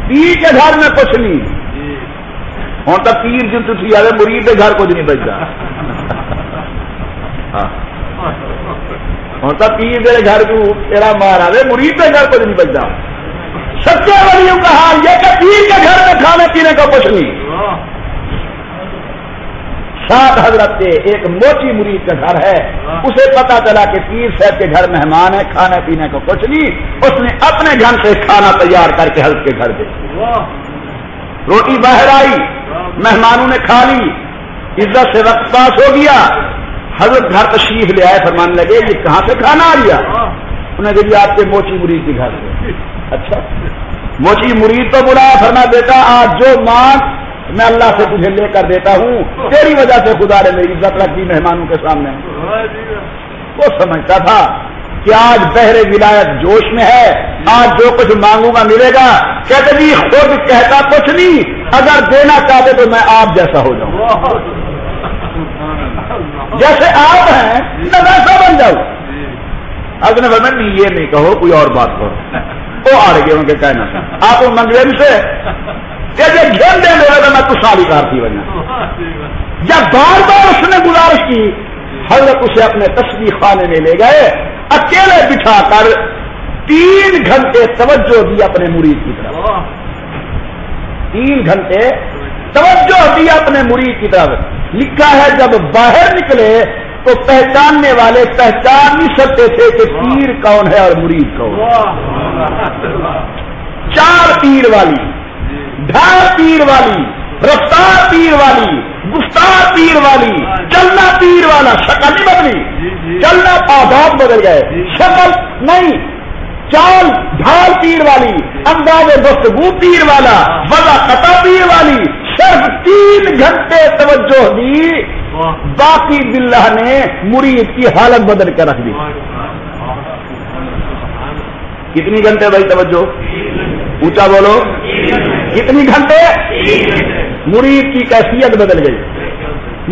پیر کے گھر میں کچھ نہیں، ہوں تو پیر جن تھی آئے مرید کے گھر کچھ نہیں بچتا، ہوں تو پیر کے گھر کو تیرا مار آئے مرید کے گھر کچھ نہیں بچتا۔ سچے ولیوں کا حال یہ کہ پیر کے گھر میں کھانے پینے کا کچھ نہیں۔ ساتھ حضرت کے ایک موچی مرید کا گھر ہے، اسے پتا چلا کہ پیر صاحب کے گھر مہمان ہے، کھانے پینے کو کچھ نہیں، اس نے اپنے گھر سے کھانا تیار کر کے حضرت کے گھر دے، روٹی باہر آئی، مہمانوں نے کھا لی، عزت سے وقت پاس ہو گیا، حضرت گھر تشریف لے آئے، فرمانے لگے یہ کہاں سے کھانا آ گیا؟ انہوں نے کہا آپ کے موچی مرید کے گھر سے۔ اچھا، موچی مرید تو بلایا، فرما بیٹا آج جو مانگ میں اللہ سے تجھے لے کر دیتا ہوں، تیری وجہ سے خدا نے میری عزت رکھی مہمانوں کے سامنے۔ وہ سمجھتا تھا کہ آج بحر ولایت جوش میں ہے، آج جو کچھ مانگوں گا ملے گا۔ کہتے جی خود کہتا کچھ نہیں، اگر دینا چاہتے تو میں آپ جیسا ہو جاؤں، جیسے آپ ہیں میں ویسا بن جاؤں۔ اب نے فرمایا نہیں یہ نہیں کہو، کوئی اور بات کرو۔ وہ آ رہے ان کے کہنا آپ منگوے سے کہ گھیر دیں گے تو میں تو سالی کار تھی بنا۔ جب بار بار اس نے گزارش کی، حضرت اسے اپنے تسبیح خانے میں لے گئے، اکیلے بٹھا کر 3 گھنٹے توجہ دی اپنے مرید کی طرف، 3 گھنٹے توجہ دی اپنے مرید کی طرف۔ لکھا ہے جب باہر نکلے تو پہچاننے والے پہچان نہیں سکتے تھے کہ پیر کون ہے اور مرید کون۔ 4 پیر والی، 2.5 پیر والی، رفتار پیر والی، گفتار پیر والی، چلنا پیر والا، شکل نہیں بدلی، چلنا آداب بدل گئے، شکل نہیں، چال ڈھال پیر والی، انداز گفتگو پیر والا، وضع قطع پیر والی۔ صرف 3 گھنٹے توجہ دی، باقی باللہ نے مرید کی حالت بدل کر رکھ دی۔ کتنی گھنٹے بھائی توجہ؟ اونچا بولو، کتنی گھنٹے؟ مرید کی کیفیت بدل گئی،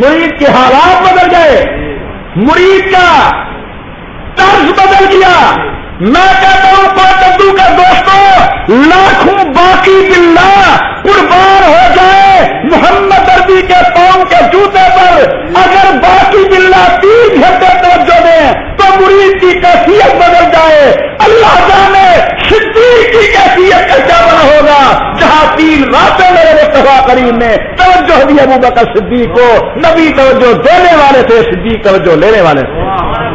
مرید کے حالات بدل گئے، مرید کا طرز بدل گیا۔ میں کہتا ہوں پاٹدو کا دوستوں، لاکھوں باقی باللہ قربان ہو جائے محمد عربی کے پاؤں کے جوتے پر، اگر باقی باللہ 3 گھنٹے توجہ دیں تو مرید کی کیفیت بدل جائے۔ اللہ جانے صدیق کی کیفیت کا کیا بنا ہوگا، جہاں 3 راتیں میرے مصطفیٰ کریم نے توجہ دی ابو بکر صدیق کو۔ نبی توجہ دینے والے تھے، صدیق توجہ لینے والے تھے۔